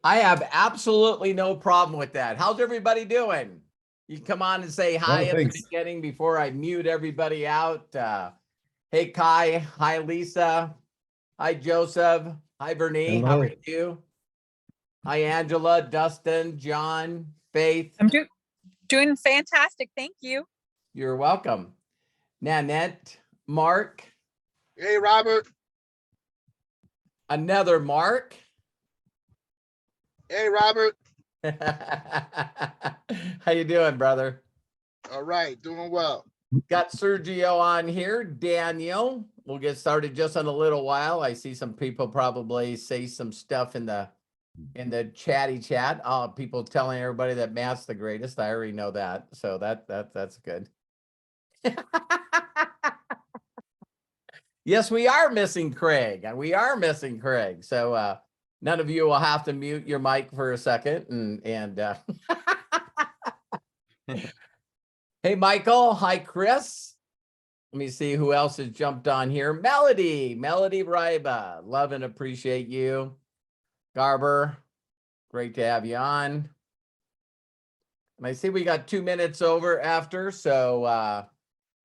I have absolutely no problem with that. How's everybody doing? You come on and say hi at the beginning before I mute everybody out. Hey, Kai. Hi, Lisa. Hi, Joseph. Hi, Bernie. Hello. How are you? Hi, Angela, Dustin, John, Faith. I'm doing fantastic. Thank you. You're welcome. Nanette, Mark. Hey, Robert. Another Mark. Hey, Robert. How you doing, brother? All right, doing well. Got Sergio on here. Daniel. We'll get started just in a little while. I see some people probably say some stuff in the chatty chat. People telling everybody that Matt's the greatest. I already know that. So that's good. Yes, we are missing Craig. So none of you will have to mute your mic for a second. Hey, Michael. Hi, Chris. Let me see who else has jumped on here. Melody Ryba. Love and appreciate you. Garber, great to have you on. And I see we got 2 minutes over after, so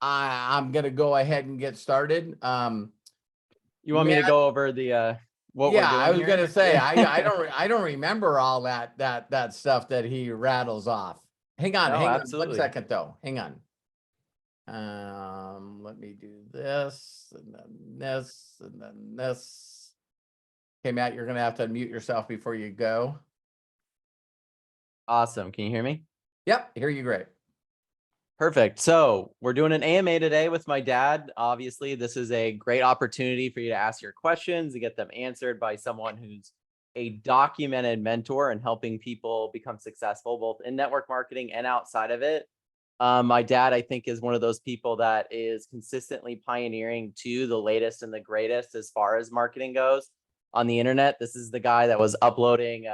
I'm gonna go ahead and get started. You want me to go over the what we're doing? I was here? gonna say I don't remember all that stuff that he rattles off. Hang on, absolutely. 1 second though. Hang on. Let me do this and then this and then this. Okay, Matt, you're gonna have to unmute yourself before you go. Awesome. Can you hear me? Yep, hear you great. Perfect. So we're doing an AMA today with my dad. Obviously, this is a great opportunity for you to ask your questions and get them answered by someone who's a documented mentor and helping people become successful, both in network marketing and outside of it. My dad, I think, is one of those people that is consistently pioneering to the latest and the greatest as far as marketing goes on the internet. This is the guy that was uploading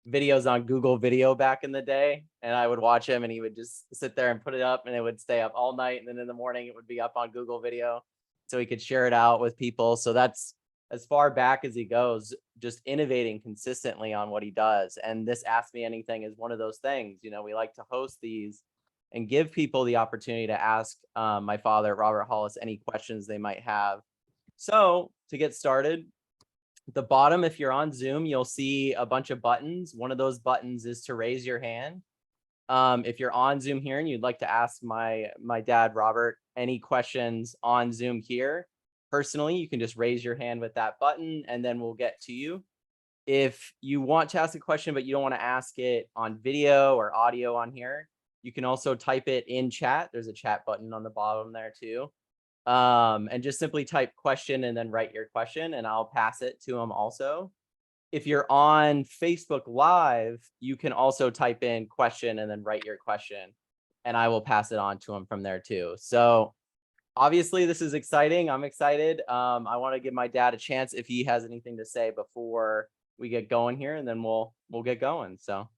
videos on Google Video back in the day, and I would watch him and he would just sit there and put it up and it would stay up all night, and then in the morning it would be up on Google Video so he could share it out with people. So that's as far back as he goes, just innovating consistently on what he does. And this Ask Me Anything is one of those things. You know, we like to host these and give people the opportunity to ask my father, Robert Hollis, any questions they might have. So to get started, at the bottom, if you're on Zoom, you'll see a bunch of buttons. One of those buttons is to raise your hand. If you're on Zoom here and you'd like to ask my dad, Robert, any questions on Zoom here, personally, you can just raise your hand with that button and then we'll get to you. If you want to ask a question, but you don't want to ask it on video or audio on here, you can also type it in chat. There's a chat button on the bottom there too. And just simply type question and then write your question and I'll pass it to him also. If you're on Facebook Live, you can also type in question and then write your question and I will pass it on to him from there too. So obviously this is exciting. I'm excited. I want to give my dad a chance if he has anything to say before we get going here, and then we'll get going. So.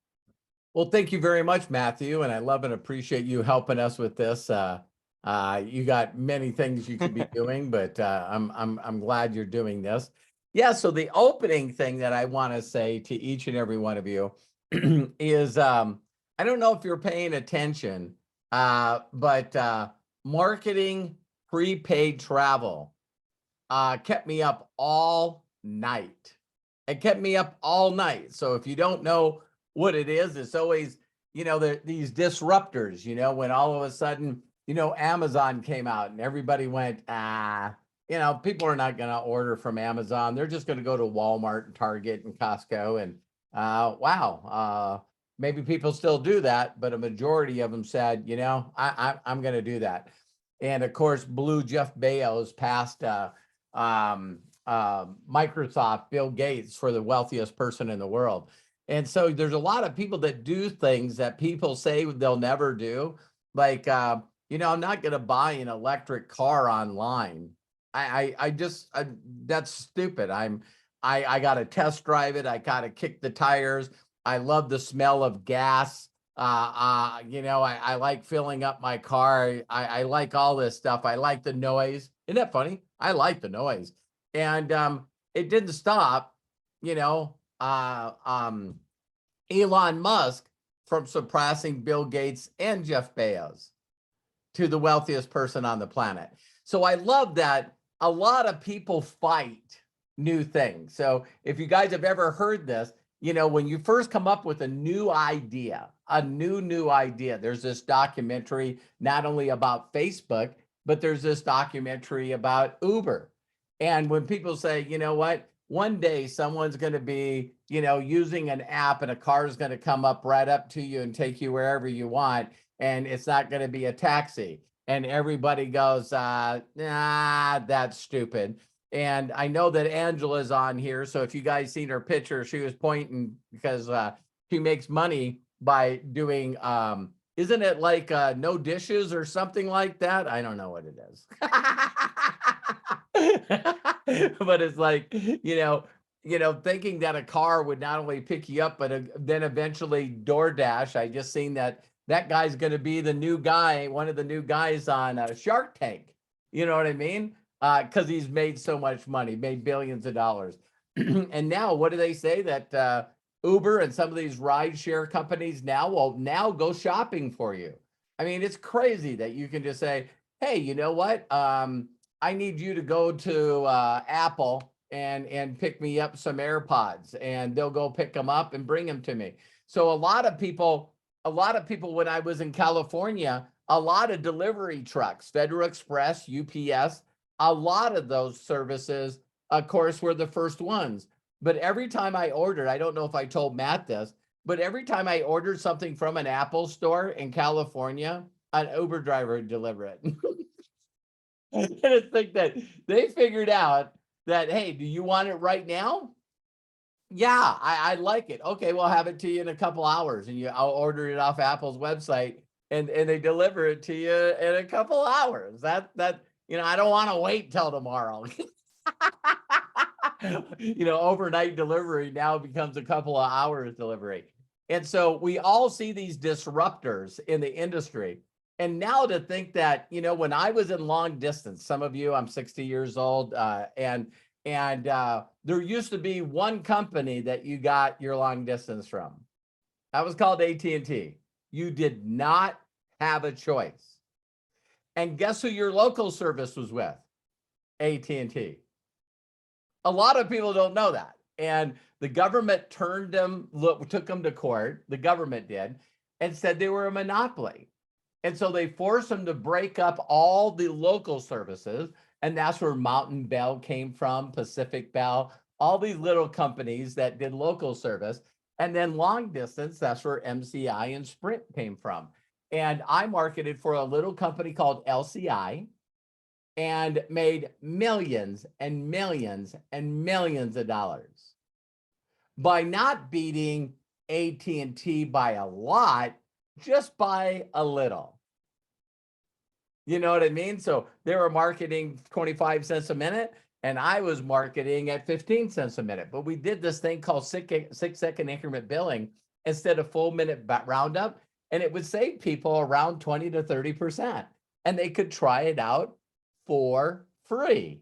Well, thank you very much, Matthew. And I love and appreciate you helping us with this. You got many things you could be doing, but I'm glad you're doing this. Yeah. So the opening thing that I want to say to each and every one of you is I don't know if you're paying attention, but marketing prepaid travel kept me up all night. It kept me up all night. So if you don't know what it is, it's always, you know, these disruptors, you know, when all of a sudden, you know, Amazon came out and everybody went, you know, people are not going to order from Amazon. They're just going to go to Walmart and Target and Costco. And wow, maybe people still do that, but a majority of them said, you know, I'm going to do that. And of course, blew Jeff Bezos past Microsoft, Bill Gates, for the wealthiest person in the world. And so there's a lot of people that do things that people say they'll never do. Like, you know, I'm not going to buy an electric car online. That's stupid. I got to test drive it. I got to kick the tires. I love the smell of gas. You know, I like filling up my car. I like all this stuff. I like the noise. Isn't that funny? I like the noise. And it didn't stop, you know, Elon Musk from surpassing Bill Gates and Jeff Bezos to the wealthiest person on the planet. So I love that a lot of people fight new things. So if you guys have ever heard this, you know, when you first come up with a new idea, there's this documentary not only about Facebook, but there's this documentary about Uber. And when people say, you know what, one day someone's going to be, you know, using an app and a car is going to come up right up to you and take you wherever you want. And it's not going to be a taxi. And everybody goes, nah, that's stupid. And I know that Angela's on here. So if you guys seen her picture, she was pointing because she makes money by doing, isn't it like no dishes or something like that? I don't know what it is. But it's like, you know, thinking that a car would not only pick you up, but then eventually DoorDash. I just seen that guy's going to be the new guy, one of the new guys on Shark Tank. You know what I mean? Because he's made so much money, made billions of dollars. And now what do they say that Uber and some of these rideshare companies now will now go shopping for you? I mean, it's crazy that you can just say, hey, you know what? I need you to go to Apple and pick me up some AirPods, and they'll go pick them up and bring them to me. So a lot of people, when I was in California, a lot of delivery trucks, Federal Express, UPS, a lot of those services, of course, were the first ones. But every time I ordered, I don't know if I told Matt this, but every time I ordered something from an Apple store in California, an Uber driver would deliver it. And it's like that they figured out that, hey, do you want it right now? Yeah, I like it. Okay, we'll have it to you in a couple hours, and I'll order it off Apple's website, and they deliver it to you in a couple hours. That you know, I don't want to wait till tomorrow. You know, overnight delivery now becomes a couple of hours delivery. And so we all see these disruptors in the industry. And now to think that, you know, when I was in long distance, some of you, I'm 60 years old, and there used to be one company that you got your long distance from. That was called AT&T. You did not have a choice. And guess who your local service was with? AT&T. A lot of people don't know that. And the government took them to court, the government did, and said they were a monopoly. And so they forced them to break up all the local services. And that's where Mountain Bell came from, Pacific Bell, all these little companies that did local service. And then long distance, that's where MCI and Sprint came from. And I marketed for a little company called LCI and made millions and millions and millions of dollars by not beating AT&T by a lot, just by a little. You know what I mean? So they were marketing 25 cents a minute, and I was marketing at 15 cents a minute. But we did this thing called 6-second increment billing instead of full minute roundup, and it would save people around 20 to 30%. And they could try it out for free.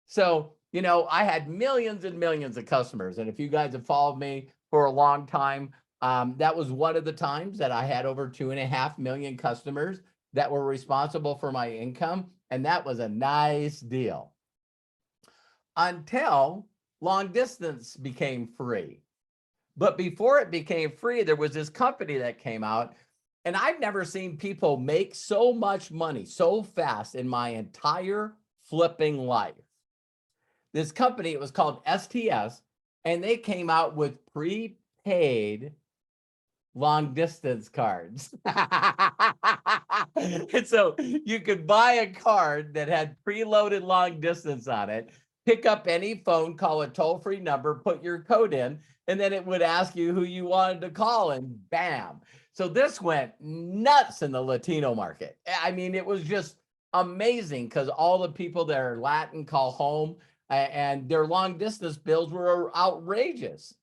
So, you know, I had millions and millions of customers. And if you guys have followed me for a long time, that was one of the times that I had over 2.5 million customers that were responsible for my income. And that was a nice deal. Until long distance became free. But before it became free, there was this company that came out. And I've never seen people make so much money so fast in my entire flipping life. This company, it was called STS, and they came out with prepaid long distance cards. And so you could buy a card that had preloaded long distance on it, pick up any phone, call a toll-free number, put your code in, and then it would ask you who you wanted to call, and bam. So this went nuts in the Latino market. I mean, it was just amazing because all the people that are Latin call home, and their long distance bills were outrageous.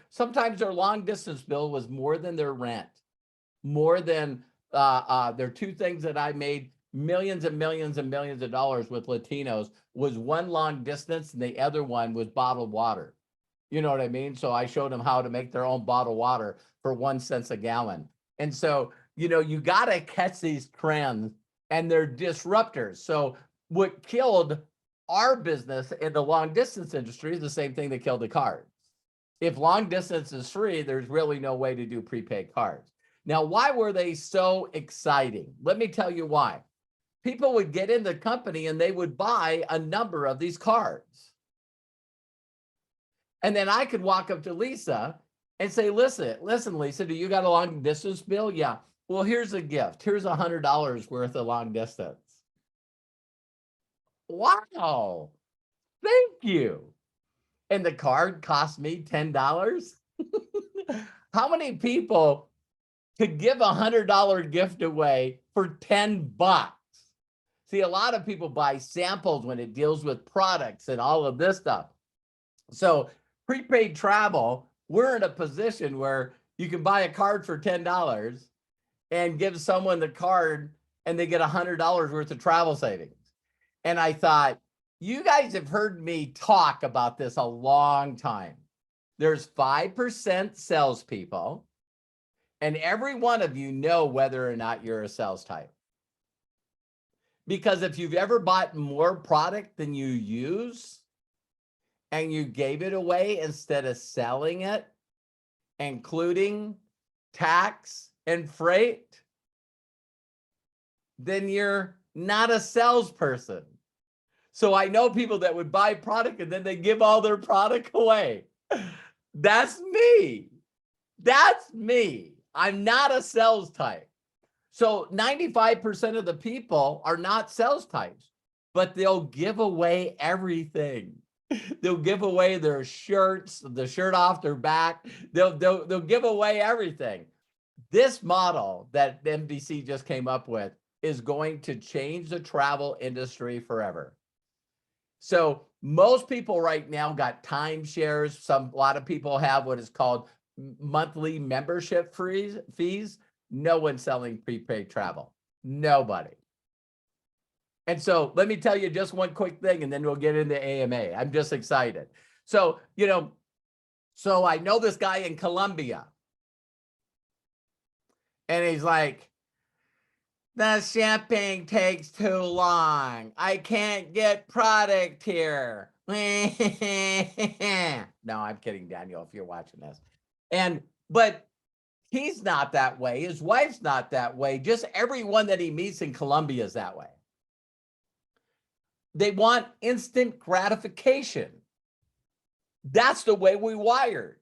Sometimes their long distance bill was more than their rent, more than their two things that I made millions and millions and millions of dollars with Latinos was one long distance, and the other one was bottled water. You know what I mean? So I showed them how to make their own bottled water for 1 cent a gallon. And so, you got to catch these trends, and they're disruptors. So what killed our business in the long distance industry is the same thing that killed the cards. If long distance is free, there's really no way to do prepaid cards. Now, why were they so exciting? Let me tell you why. People would get in the company and they would buy a number of these cards. And then I could walk up to Lisa and say, listen, Lisa, do you got a long distance bill? Yeah. Well, here's a gift. Here's $100 worth of long distance. Wow. Thank you. And the card cost me $10. How many people could give $100 gift away for $10? See, a lot of people buy samples when it deals with products and all of this stuff. So prepaid travel, we're in a position where you can buy a card for $10 and give someone the card and they get $100 worth of travel savings. And I thought, you guys have heard me talk about this a long time. There's 5% salespeople, and every one of you know whether or not you're a sales type. Because if you've ever bought more product than you use and you gave it away instead of selling it, including tax and freight, then you're not a salesperson. So I know people that would buy product and then they give all their product away. That's me. That's me. I'm not a sales type. So 95% of the people are not sales types, but they'll give away everything. They'll give away their shirts, the shirt off their back. They'll give away everything. This model that MDC just came up with is going to change the travel industry forever. So most people right now got timeshares. A lot of people have what is called monthly membership fees. No one's selling prepaid travel. Nobody. And so let me tell you just one quick thing, and then we'll get into AMA. I'm just excited. So, so I know this guy in Colombia. And he's like, the shipping takes too long. I can't get product here. No, I'm kidding, Daniel, if you're watching this. But he's not that way. His wife's not that way. Just everyone that he meets in Colombia is that way. They want instant gratification. That's the way we wired.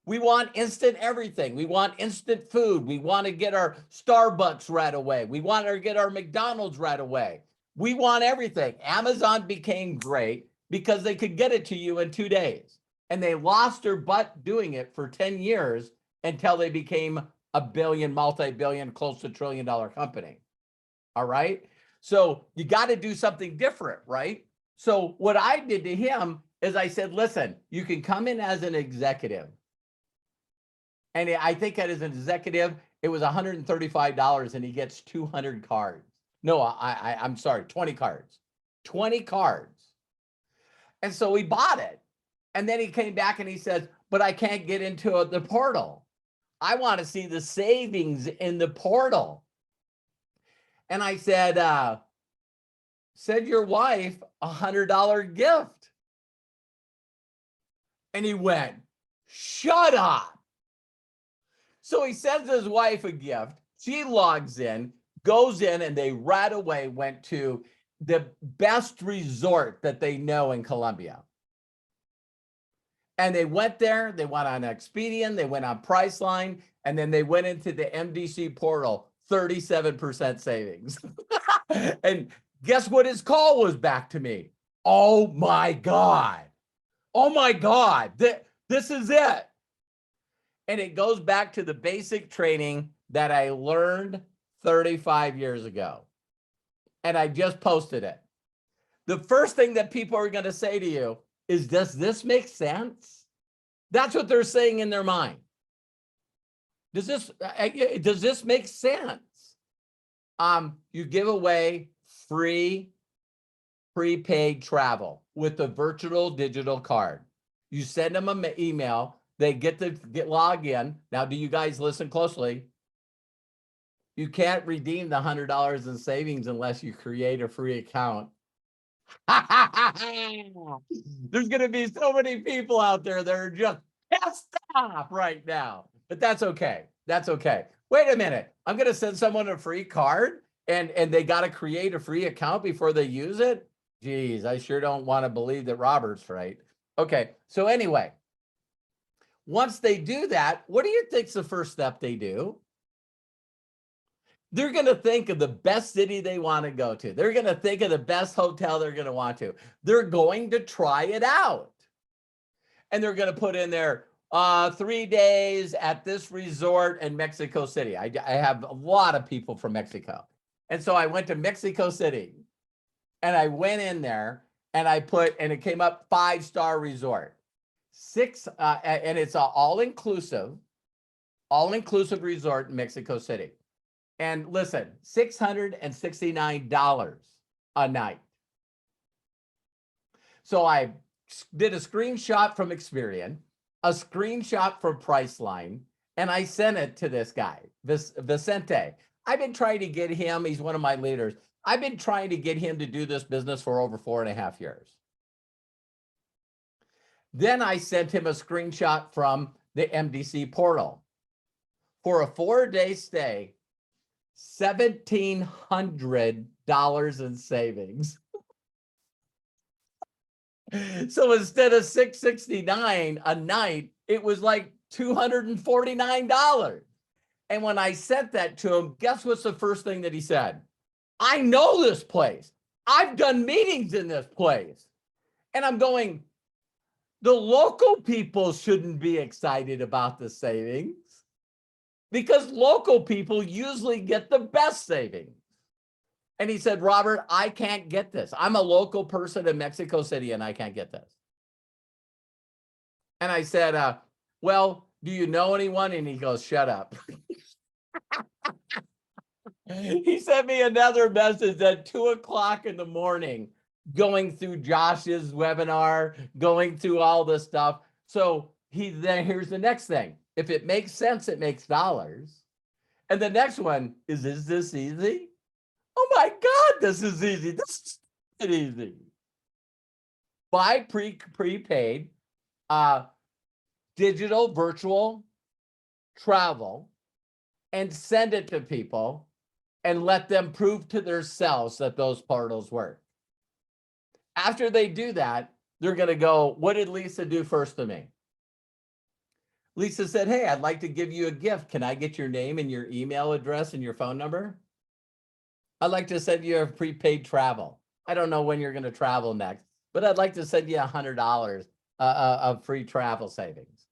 We want instant everything. We want instant food. We want to get our Starbucks right away. We want to get our McDonald's right away. We want everything. Amazon became great because they could get it to you in 2 days. And they lost their butt doing it for 10 years until they became a billion, multi-billion, close to $1 trillion company. All right. So you got to do something different, right? So what I did to him is I said, listen, you can come in as an executive. And I think as an executive, it was $135 and he gets 200 cards. No, I'm sorry, 20 cards. 20 cards. And so we bought it. And then he came back and he says, but I can't get into the portal. I want to see the savings in the portal. And I said, send your wife $100 gift. And he went, shut up. So he sends his wife a gift. She logs in, goes in, and they right away went to the best resort that they know in Colombia. And they went there, they went on Expedia, they went on Priceline, and then they went into the MDC portal, 37% savings. And guess what his call was back to me? Oh my God. Oh my God. This is it. And it goes back to the basic training that I learned 35 years ago. And I just posted it. The first thing that people are going to say to you is, does this make sense? That's what they're saying in their mind. Does this make sense? You give away free prepaid travel with the virtual digital card. You send them an email. They get log in. Now, do you guys listen closely? You can't redeem the $100 in savings unless you create a free account. There's going to be so many people out there that are just pissed off right now, but that's okay. That's okay. Wait a minute. I'm going to send someone a free card and they got to create a free account before they use it. Geez, I sure don't want to believe that Robert's right. Okay. So anyway, once they do that, what do you think's the first step they do? They're going to think of the best city they want to go to. They're going to think of the best hotel they're going to want to. They're going to try it out. And they're going to put in there 3 days at this resort in Mexico City. I have a lot of people from Mexico. And so I went to Mexico City and I went in there and I put, and it came up 5-star resort. And it's an all-inclusive resort in Mexico City. And listen, $669 a night. So I did a screenshot from Experian, a screenshot from Priceline, and I sent it to this guy, Vicente. I've been trying to get him, he's one of my leaders. I've been trying to get him to do this business for over 4.5 years. Then I sent him a screenshot from the MDC portal. For a 4-day stay, $1,700 in savings. So instead of $669 a night, it was like $249. And when I sent that to him, guess what's the first thing that he said? I know this place. I've done meetings in this place. And I'm going, the local people shouldn't be excited about the savings, because local people usually get the best savings. And he said, Robert, I can't get this. I'm a local person in Mexico City and I can't get this. And I said, well, do you know anyone? And he goes, shut up. He sent me another message at 2:00 in the morning, going through Josh's webinar, going through all this stuff. So here's the next thing. If it makes sense, it makes dollars. And the next one is this easy? Oh my God, this is easy. This is easy. Buy prepaid digital virtual travel and send it to people and let them prove to themselves that those portals work. After they do that, they're going to go, what did Lisa do first to me? Lisa said, hey, I'd like to give you a gift. Can I get your name and your email address and your phone number? I'd like to send you a prepaid travel. I don't know when you're going to travel next, but I'd like to send you $100 of free travel savings.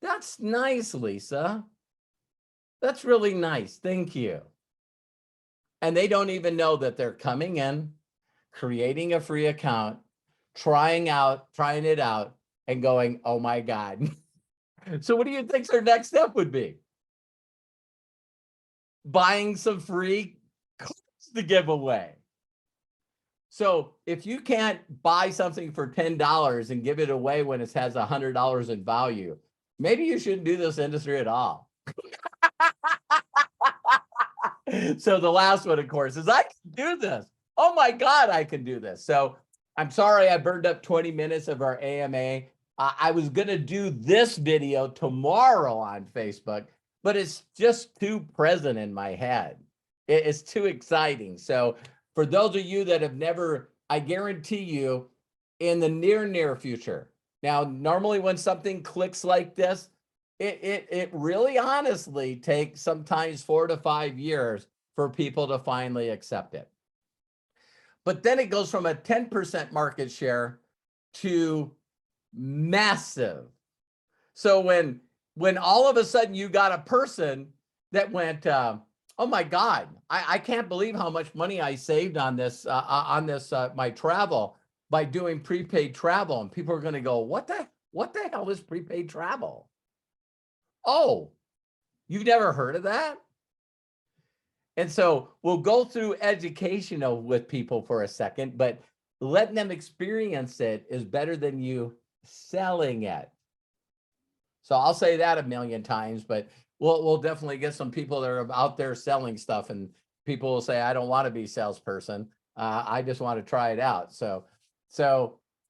That's nice, Lisa. That's really nice. Thank you. And they don't even know that they're coming in, creating a free account, trying it out, and going, oh my God. So what do you think their next step would be? Buying some free cards to give away. So if you can't buy something for $10 and give it away when it has $100 in value, maybe you shouldn't do this industry at all. So the last one, of course, is I can do this. Oh my God, I can do this. So I'm sorry I burned up 20 minutes of our AMA. I was going to do this video tomorrow on Facebook, but it's just too present in my head. It's too exciting. So for those of you that have never, I guarantee you in the near future. Now, normally when something clicks like this, it really honestly takes sometimes 4 to 5 years for people to finally accept it. But then it goes from a 10% market share to massive. So when all of a sudden you got a person that went, oh my God, I can't believe how much money I saved on this my travel by doing prepaid travel, and people are going to go, what the hell is prepaid travel? Oh, you've never heard of that? And so we'll go through educational with people for a second, but letting them experience it is better than you selling it. So I'll say that a million times, but we'll definitely get some people that are out there selling stuff, and people will say, I don't want to be a salesperson. I just want to try it out. So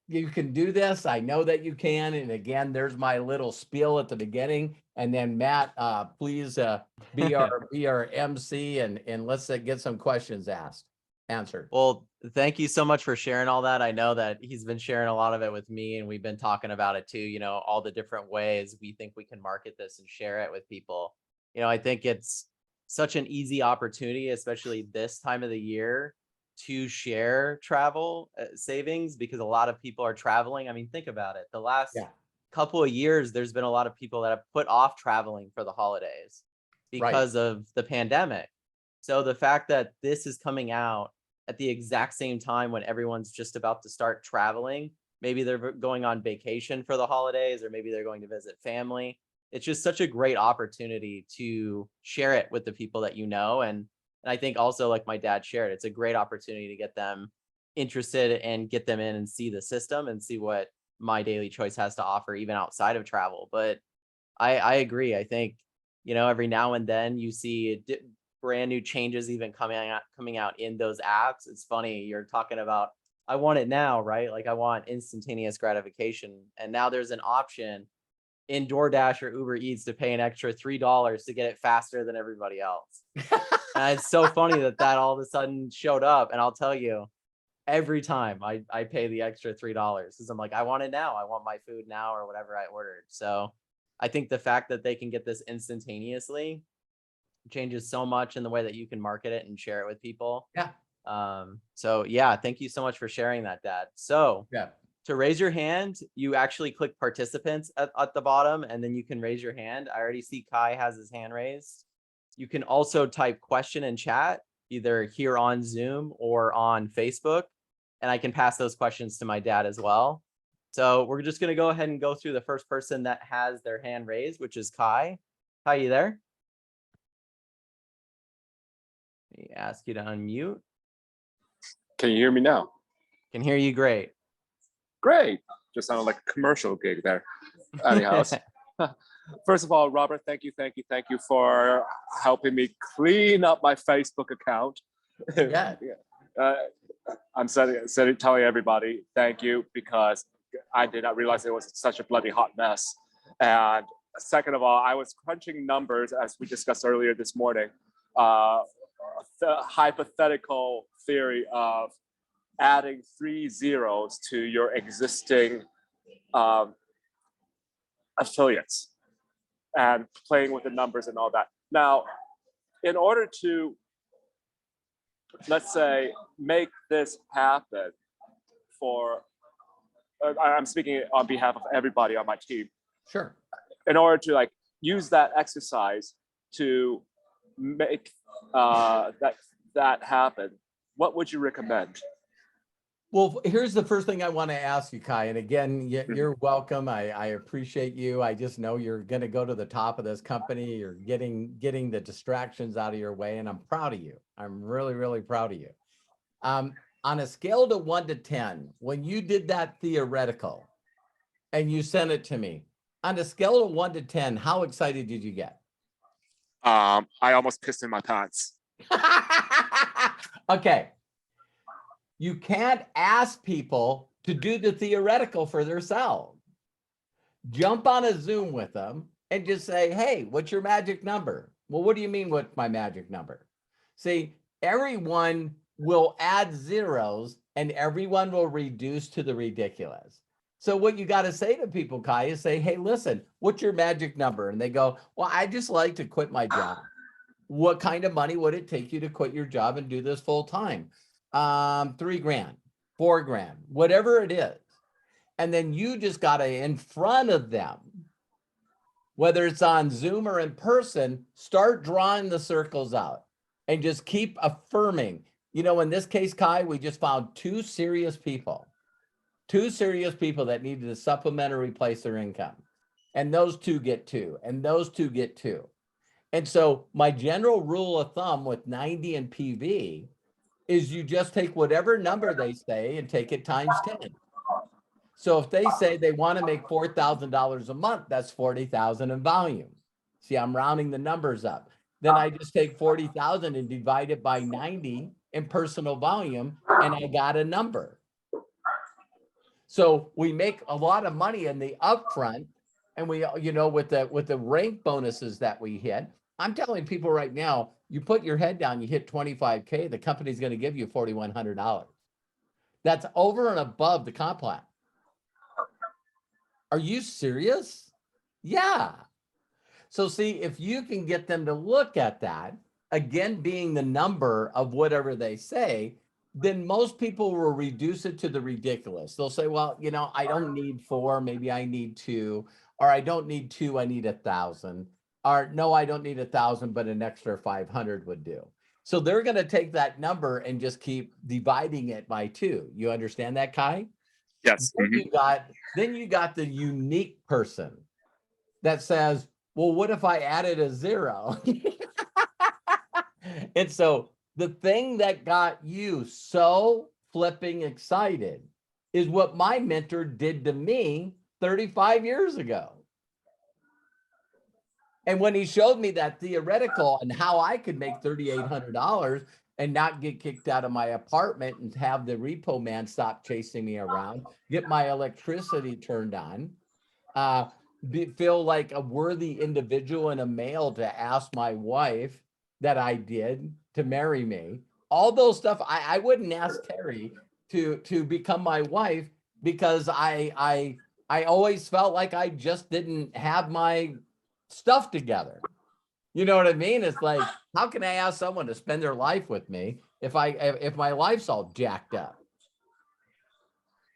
you can do this. I know that you can. And again, there's my little spiel at the beginning. And then Matt, please be our MC and let's get some questions answered. Well, thank you so much for sharing all that. I know that he's been sharing a lot of it with me, and we've been talking about it too, all the different ways we think we can market this and share it with people. I think it's such an easy opportunity, especially this time of the year, to share travel savings, because a lot of people are traveling. I mean, think about it. The last couple of years, there's been a lot of people that have put off traveling for the holidays because of the pandemic. So the fact that this is coming out at the exact same time when everyone's just about to start traveling, maybe they're going on vacation for the holidays, or maybe they're going to visit family. It's just such a great opportunity to share it with the people that you know. And I think also, like my dad shared, it's a great opportunity to get them interested and get them in and see the system and see what My Daily Choice has to offer, even outside of travel. But I agree. I think, every now and then you see brand new changes even coming out in those apps. It's funny, you're talking about, I want it now, right? Like I want instantaneous gratification. And now there's an option in DoorDash or Uber Eats to pay an extra $3 to get it faster than everybody else. And it's so funny that all of a sudden showed up. And I'll tell you, every time I pay the extra $3 because I'm like, I want it now. I want my food now, or whatever I ordered. So I think the fact that they can get this instantaneously changes so much in the way that you can market it and share it with people. Yeah. So yeah, thank you so much for sharing that, Dad. So to raise your hand, you actually click participants at the bottom, and then you can raise your hand. I already see Kai has his hand raised. You can also type question in chat, either here on Zoom or on Facebook, and I can pass those questions to my dad as well. So we're just going to go ahead and go through the first person that has their hand raised, which is Kai. Kai, you there? Let me ask you to unmute. Can you hear me now? Can hear you great. Great. Just sounded like a commercial gig there. Anyhow, first of all, Robert, thank you for helping me clean up my Facebook account. Yeah. I'm telling everybody thank you, because I did not realize it was such a bloody hot mess. And second of all, I was crunching numbers, as we discussed earlier this morning, the hypothetical theory of adding 3 zeros to your existing affiliates and playing with the numbers and all that. Now, in order to, let's say, make this happen for, I'm speaking on behalf of everybody on my team. Sure. In order to use that exercise to make that happen, what would you recommend? Well, here's the first thing I want to ask you, Kai. And again, you're welcome. I appreciate you. I just know you're going to go to the top of this company. You're getting the distractions out of your way, and I'm proud of you. I'm really, really proud of you. On a scale to 1 to 10, when you did that theoretical and you sent it to me, on a scale of 1 to 10, how excited did you get? I almost pissed in my pants. Okay. You can't ask people to do the theoretical for themselves. Jump on a Zoom with them and just say, hey, what's your magic number? Well, what do you mean, what's my magic number? See, everyone will add zeros and everyone will reduce to the ridiculous. So what you got to say to people, Kai, is say, hey, listen, what's your magic number? And they go, well, I just like to quit my job. What kind of money would it take you to quit your job and do this full time? $3,000, $4,000, whatever it is. And then you just got to, in front of them, whether it's on Zoom or in person, start drawing the circles out and just keep affirming. In this case, Kai, we just found two serious people that needed to supplement or replace their income. And those two get 2, and those two get 2. And so my general rule of thumb with 90 and PV is you just take whatever number they say and take it times 10. So if they say they want to make $4,000 a month, that's 40,000 in volume. See, I'm rounding the numbers up. Then I just take 40,000 and divide it by 90 in personal volume, and I got a number. So we make a lot of money in the upfront, and we, you know, with the rank bonuses that we hit. I'm telling people right now, you put your head down, you hit 25K, the company's going to give you $4,100. That's over and above the comp plan. Are you serious? Yeah. So see, if you can get them to look at that, again, being the number of whatever they say, then most people will reduce it to the ridiculous. They'll say, well, you know, I don't need 4, maybe I need 2, or I don't need 2, I need 1,000, or no, I don't need 1,000, but an extra 500 would do. So they're going to take that number and just keep dividing it by 2. You understand that, Kai? Yes. Then you got the unique person that says, well, what if I added a 0? And so the thing that got you so flipping excited is what my mentor did to me 35 years ago. And when he showed me that theoretical and how I could make $3,800 and not get kicked out of my apartment and have the repo man stop chasing me around, get my electricity turned on, feel like a worthy individual and a male to ask my wife that I did to marry me. All those stuff, I wouldn't ask Terry to become my wife because I always felt like I just didn't have my stuff together. You know what I mean? It's like, how can I ask someone to spend their life with me if my life's all jacked up?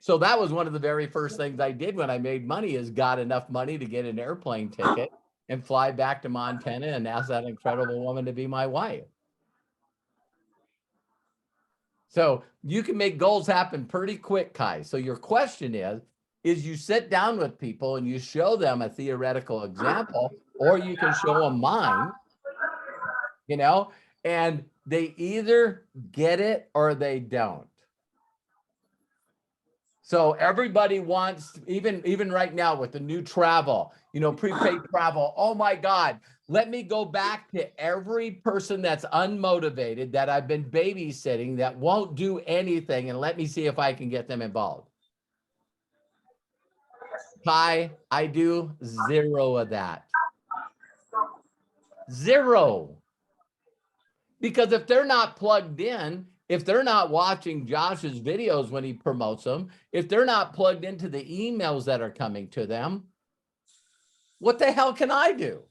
So that was one of the very first things I did when I made money, is got enough money to get an airplane ticket and fly back to Montana and ask that incredible woman to be my wife. So you can make goals happen pretty quick, Kai. So your question is you sit down with people and you show them a theoretical example, or you can show them mine, you know, and they either get it or they don't. So everybody wants, even right now with the new travel, you know, prepaid travel. Oh my God, let me go back to every person that's unmotivated that I've been babysitting that won't do anything, and let me see if I can get them involved. Kai, I do 0 of that. 0. Because if they're not plugged in, if they're not watching Josh's videos when he promotes them, if they're not plugged into the emails that are coming to them, what the hell can I do?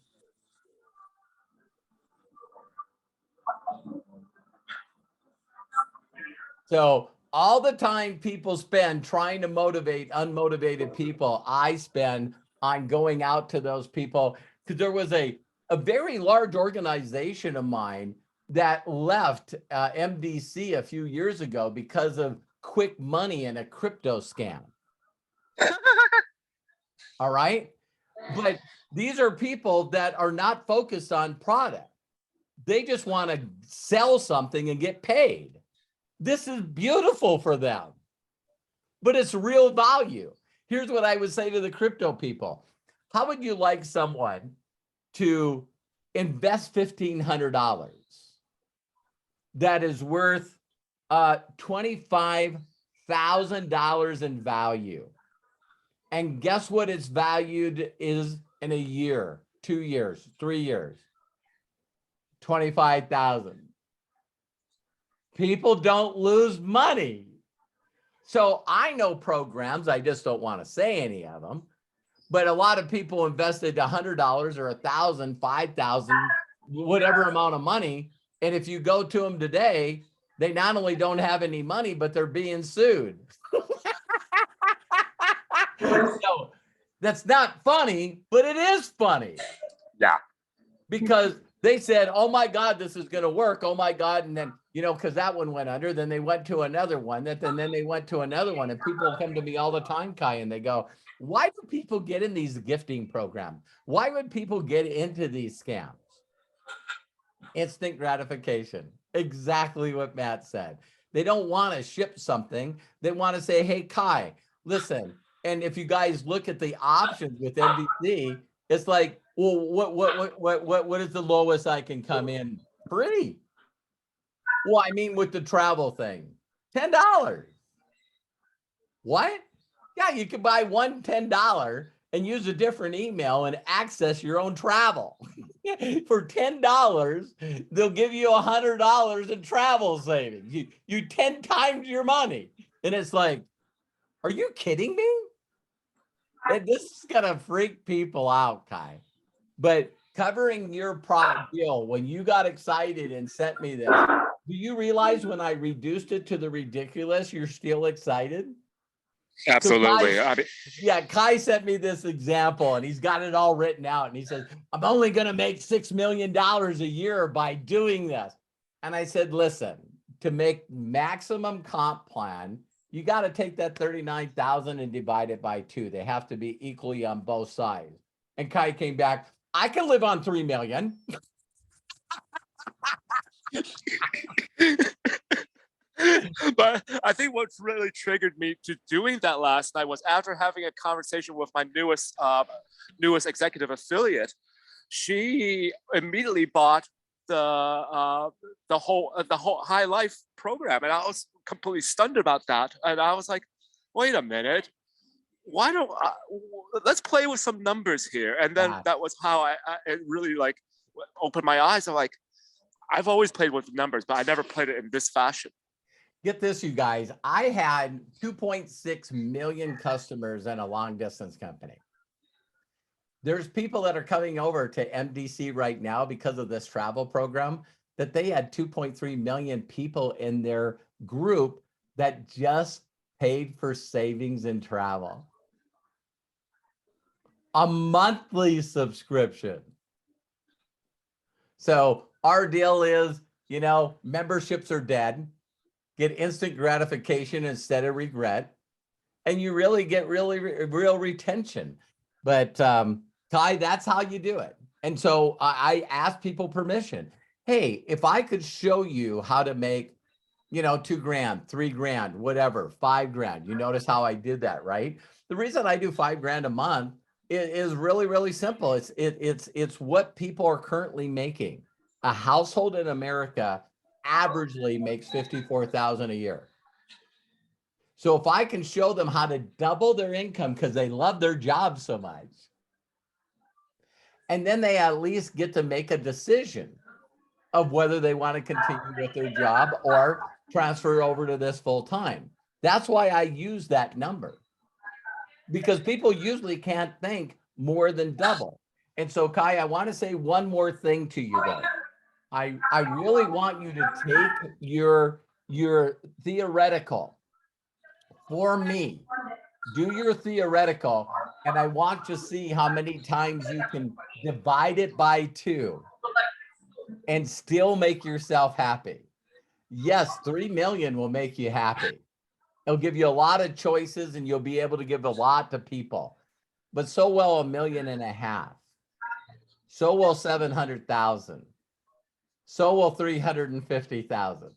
So all the time people spend trying to motivate unmotivated people, I spend on going out to those people. Because there was a very large organization of mine that left MDC a few years ago because of quick money and a crypto scam. All right. But these are people that are not focused on product. They just want to sell something and get paid. This is beautiful for them, but it's real value. Here's what I would say to the crypto people. How would you like someone to invest $1,500 that is worth $25,000 in value? And guess what it's valued is in a year, 2 years, 3 years? 25,000. People don't lose money. So I know programs, I just don't want to say any of them, but a lot of people invested $100 or $1,000, $5,000, whatever amount of money. And if you go to them today, they not only don't have any money, but they're being sued. So that's not funny, but it is funny. Yeah. Because they said, oh my God, this is going to work. Oh my God. And then, you know, because that one went under, then they went to another one, and then they went to another one. And people come to me all the time, Kai, and they go, why do people get in these gifting programs? Why would people get into these scams? Instant gratification. exactly what Matt said. They don't want to ship something. They want to say, hey, Kai, listen. And if you guys look at the options with NBC, it's like, well, what is the lowest I can come in? Free. Well, I mean, with the travel thing, $10. What? Yeah, you can buy one $10 and use a different email and access your own travel. For $10, they'll give you $100 in travel savings. You 10 times your money. And it's like, are you kidding me? And this is gonna freak people out, Kai. But covering your deal, when you got excited and sent me this, do you realize when I reduced it to the ridiculous, you're still excited? Absolutely. Kai, I mean, yeah, Kai sent me this example and he's got it all written out. And he says, I'm only going to make $6 million a year by doing this. And I said, listen, to make maximum comp plan, you got to take that 39,000 and divide it by 2. They have to be equally on both sides. And Kai came back, I can live on 3 million. But I think what's really triggered me to doing that last night was after having a conversation with my newest executive affiliate. She immediately bought the whole High Life program, and I was completely stunned about that. And I was like, wait a minute, why don't let's play with some numbers here? And then that was how it really like opened my eyes. I'm like, I've always played with numbers, but I never played it in this fashion. Get this, you guys. I had 2.6 million customers in a long distance company. There's people that are coming over to MDC right now because of this travel program that they had 2.3 million people in their group that just paid for savings and travel. A monthly subscription. So our deal is, you know, memberships are dead. Get instant gratification instead of regret, and you really get real retention. But Kai, that's how you do it. And so I asked people permission. Hey, if I could show you how to make, you know, $2 grand, $3 grand, whatever, $5 grand. You notice how I did that, right? The reason I do $5 grand a month is really simple. It's what people are currently making. A household in America averagely makes $54,000 a year. So if I can show them how to double their income because they love their job so much, and then they at least get to make a decision of whether they want to continue with their job or transfer over to this full time. That's why I use that number, because people usually can't think more than double. And so, Kai, I want to say one more thing to you though. I really want you to take your theoretical for me. Do your theoretical, and I want to see how many times you can divide it by 2 and still make yourself happy. Yes, 3 million will make you happy. It'll give you a lot of choices and you'll be able to give a lot to people. But so will $1.5 million. So will 700,000. So will 350,000.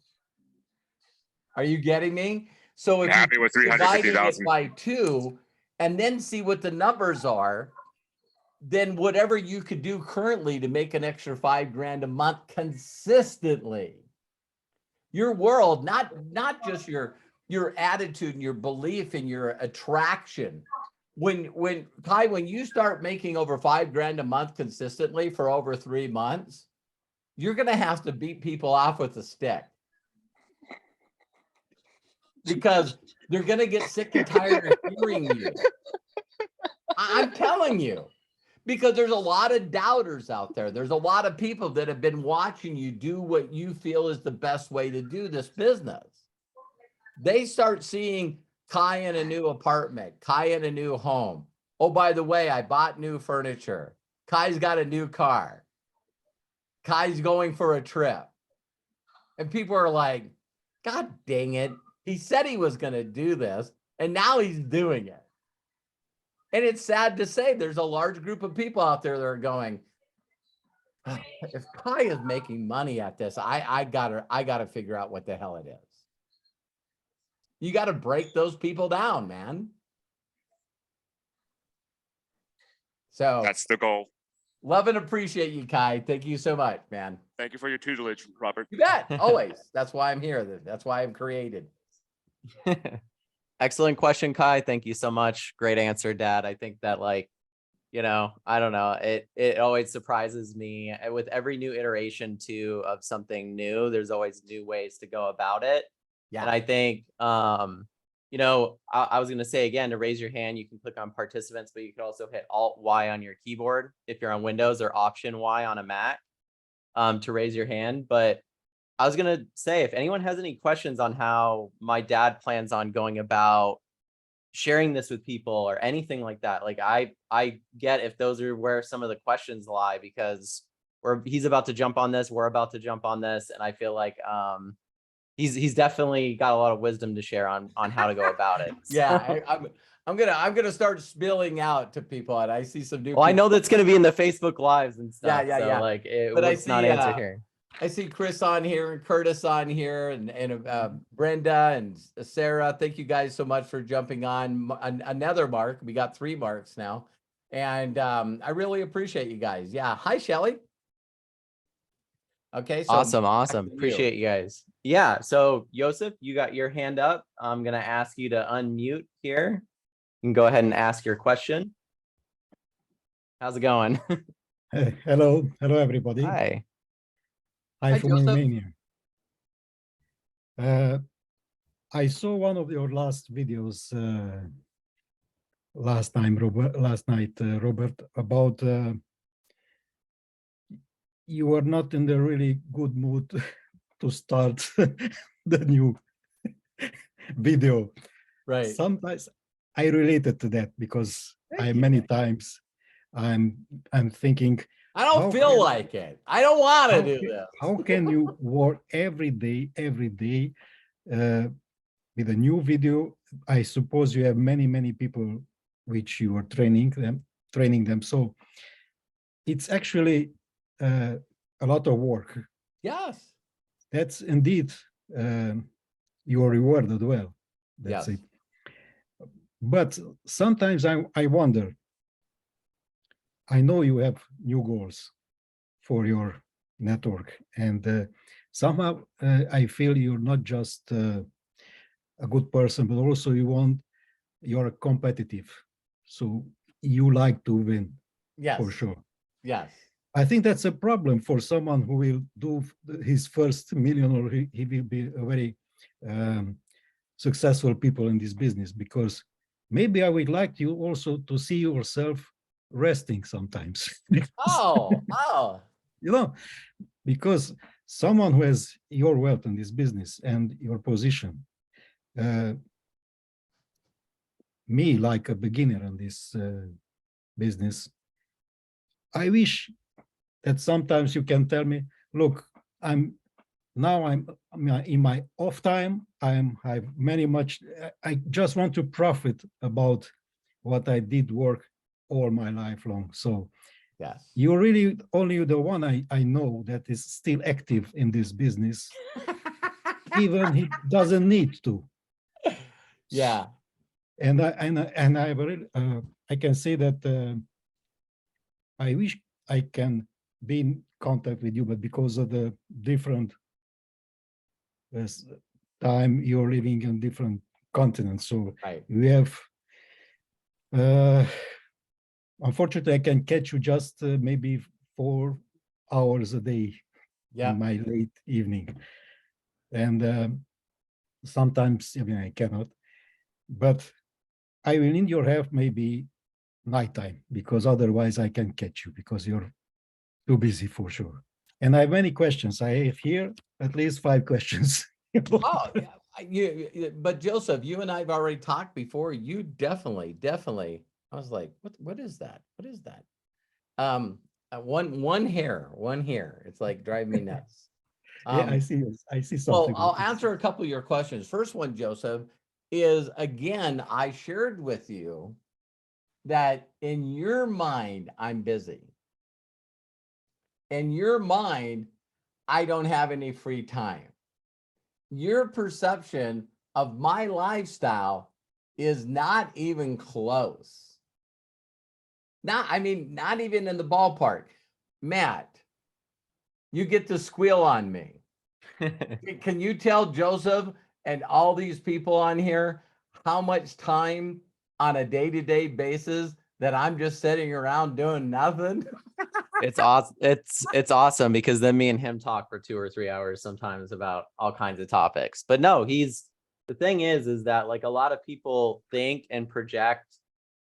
Are you getting me? So if Happy with you divide it 350,000 by 2 and then see what the numbers are, then whatever you could do currently to make an extra $5 grand a month consistently, your world, not just your attitude and your belief and your attraction. When Kai, when you start making over $5 grand a month consistently for over 3 months, you're going to have to beat people off with a stick, because they're going to get sick and tired of hearing you. I'm telling you, because there's a lot of doubters out there. There's a lot of people that have been watching you do what you feel is the best way to do this business. They start seeing Kai in a new apartment, Kai in a new home. Oh, by the way, I bought new furniture. Kai's got a new car. Kai's going for a trip. And people are like, God dang it. He said he was going to do this, and now he's doing it. And it's sad to say there's a large group of people out there that are going, if Kai is making money at this, I gotta figure out what the hell it is. You got to break those people down, man. So That's the goal. love and appreciate you, Kai. Thank you so much, man. Thank you for your tutelage, Robert. You bet. Always. That's why I'm here. That's why I'm created. Excellent question, Kai. Thank you so much. Great answer, Dad. I think that like, I don't know. It always surprises me with every new iteration too of something new. There's always new ways to go about it. Yeah. And I think, I was going to say again, to raise your hand, you can click on participants, but you can also hit Alt Y on your keyboard if you're on Windows, or Option Y on a Mac to raise your hand. But I was going to say, if anyone has any questions on how my dad plans on going about sharing this with people or anything like that, like I get if those are where some of the questions lie, because he's about to jump on this, we're about to jump on this, and I feel like he's definitely got a lot of wisdom to share on how to go about it. Yeah, I'm gonna start spilling out to people, and I see some new. Well, I know people. that's gonna be in the Facebook lives and stuff. Yeah. So like it But I was not see, answered here. I see Chris on here and Curtis on here and Brenda and Sarah. Thank you guys so much for jumping on. Another mark. We got 3 marks now. And I really appreciate you guys. Yeah. Hi, Shelly. Okay. So Awesome. back to you. Appreciate you guys. Yeah. So Joseph, you got your hand up. I'm going to ask you to unmute here. You can go ahead and ask your question. How's it going? Hello everybody. Hi. Hi from Joseph. Romania. I saw one of your last videos last night, Robert, about you were not in the really good mood to start the new video. Right. Sometimes I related to that because many times I'm thinking, I don't feel like it. I don't want to do this. How can you work every day with a new video? I suppose you have many people which you are training them. So it's actually a lot of work. Yes. That's indeed your reward as well. That's Yes. it. But sometimes I wonder, I know you have new goals for your network, and somehow I feel you're not just a good person, but also you're competitive. So you like to win, Yes. for sure. Yes. I think that's a problem for someone who will do his first million, or he will be a very successful people in this business, because maybe I would like you also to see yourself resting sometimes. Oh. Because someone who has your wealth in this business and your position, me like a beginner in this business, I wish that sometimes you can tell me, look, I'm in my off time. I just want to profit about what I did work all my life long. So Yes. you're really only the one I know that is still active in this business, even he doesn't need to. Yeah. And I can say that I wish I can be in contact with you, but because of the different time, you're living in different continents, so Right. we have. Unfortunately, I can catch you just maybe 4 hours a day in my late evening, and sometimes I cannot. But I will need your help maybe nighttime, because otherwise I can catch you because you're too busy for sure. And I have many questions. I have here at least 5 questions. Oh, yeah. But Joseph, you and I have already talked before. You definitely. I was like, what is that? What is that? One hair. It's like driving me nuts. Yeah, I see something. Well, I'll answer a couple of your questions. First one, Joseph, is again, I shared with you that in your mind, I'm busy. in your mind, I don't have any free time. Your perception of my lifestyle is not even close. Not even in the ballpark. Matt, you get to squeal on me. Can you tell Joseph and all these people on here how much time on a day-to-day basis that I'm just sitting around doing nothing? It's awesome. It's awesome because then me and him talk for 2 or 3 hours sometimes about all kinds of topics. But no, the thing is that like a lot of people think and project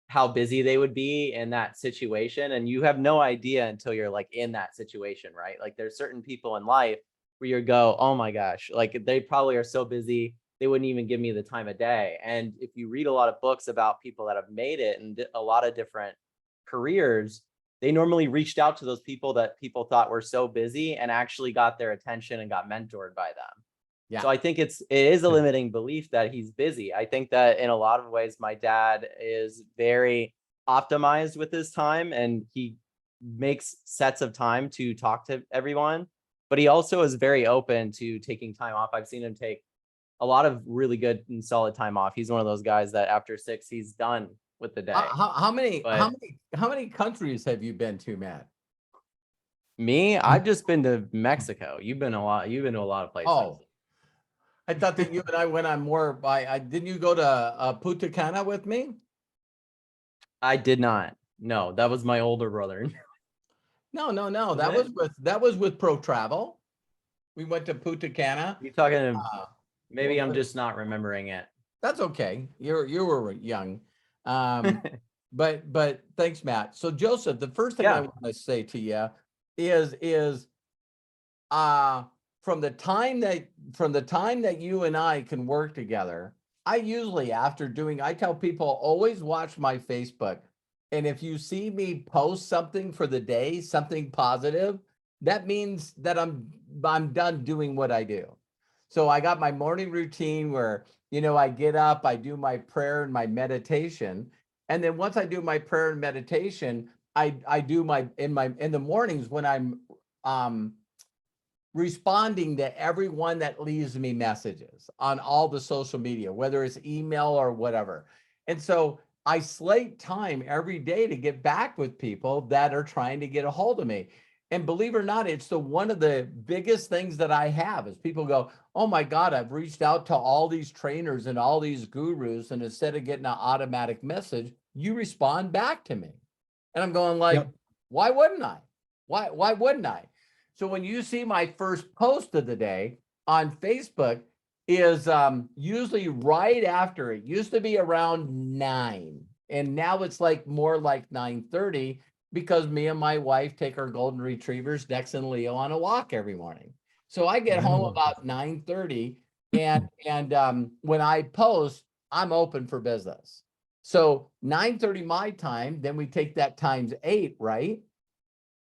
how busy they would be in that situation, and you have no idea until you're like in that situation, right? Like there's certain people in life where you go, oh my gosh, like they probably are so busy they wouldn't even give me the time of day. And if you read a lot of books about people that have made it and a lot of different careers, they normally reached out to those people that people thought were so busy and actually got their attention and got mentored by them. Yeah. So I think it is a limiting belief that he's busy. I think that in a lot of ways, my dad is very optimized with his time, and he makes sets of time to talk to everyone, but he also is very open to taking time off. I've seen him take a lot of really good and solid time off. He's one of those guys that after 6, he's done with the day. How many countries have you been to, Matt? Me, I've just been to Mexico. You've been to a lot of places. Oh, I thought that you and I went on more didn't you go to Punta Cana with me? I did not. No, that was my older brother. No. Was That was with Pro Travel. We went to Punta Cana. You talking to maybe well, I'm just not remembering it. That's okay. You were young. But thanks, Matt. So Joseph, the first thing I want to say to you is from the time that you and I can work together, I usually I tell people always watch my Facebook. And if you see me post something for the day, something positive, that means that I'm done doing what I do. So I got my morning routine where, I get up, I do my prayer and my meditation. And then once I do my prayer and meditation, I do in the mornings when I'm responding to everyone that leaves me messages on all the social media, whether it's email or whatever. And so I slate time every day to get back with people that are trying to get a hold of me. And believe it or not, it's one of the biggest things that I have is people go, oh my God, I've reached out to all these trainers and all these gurus. And instead of getting an automatic message, you respond back to me. And I'm going like, why wouldn't I? Why wouldn't I? So when you see my first post of the day on Facebook is usually right after. It used to be around 9, and now it's like more like 9:30 because me and my wife take our golden retrievers, Dex and Leo, on a walk every morning. So I get home about 9:30, and when I post, I'm open for business. So 9:30 my time, then we take that times 8, right?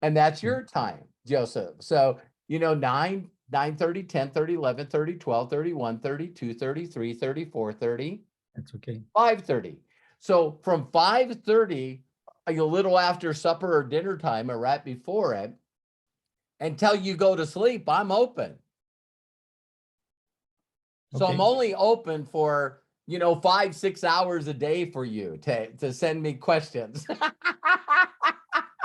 And that's your time, Joseph. So, 9, 9:30, 10:30, 11:30, 12:30, 1:30, 2:30, 3:30, 4:30. That's okay. 5:30. So from 5:30, a little after supper or dinner time or right before it, until you go to sleep, I'm open. So I'm only open for, 5-6 hours a day for you to send me questions.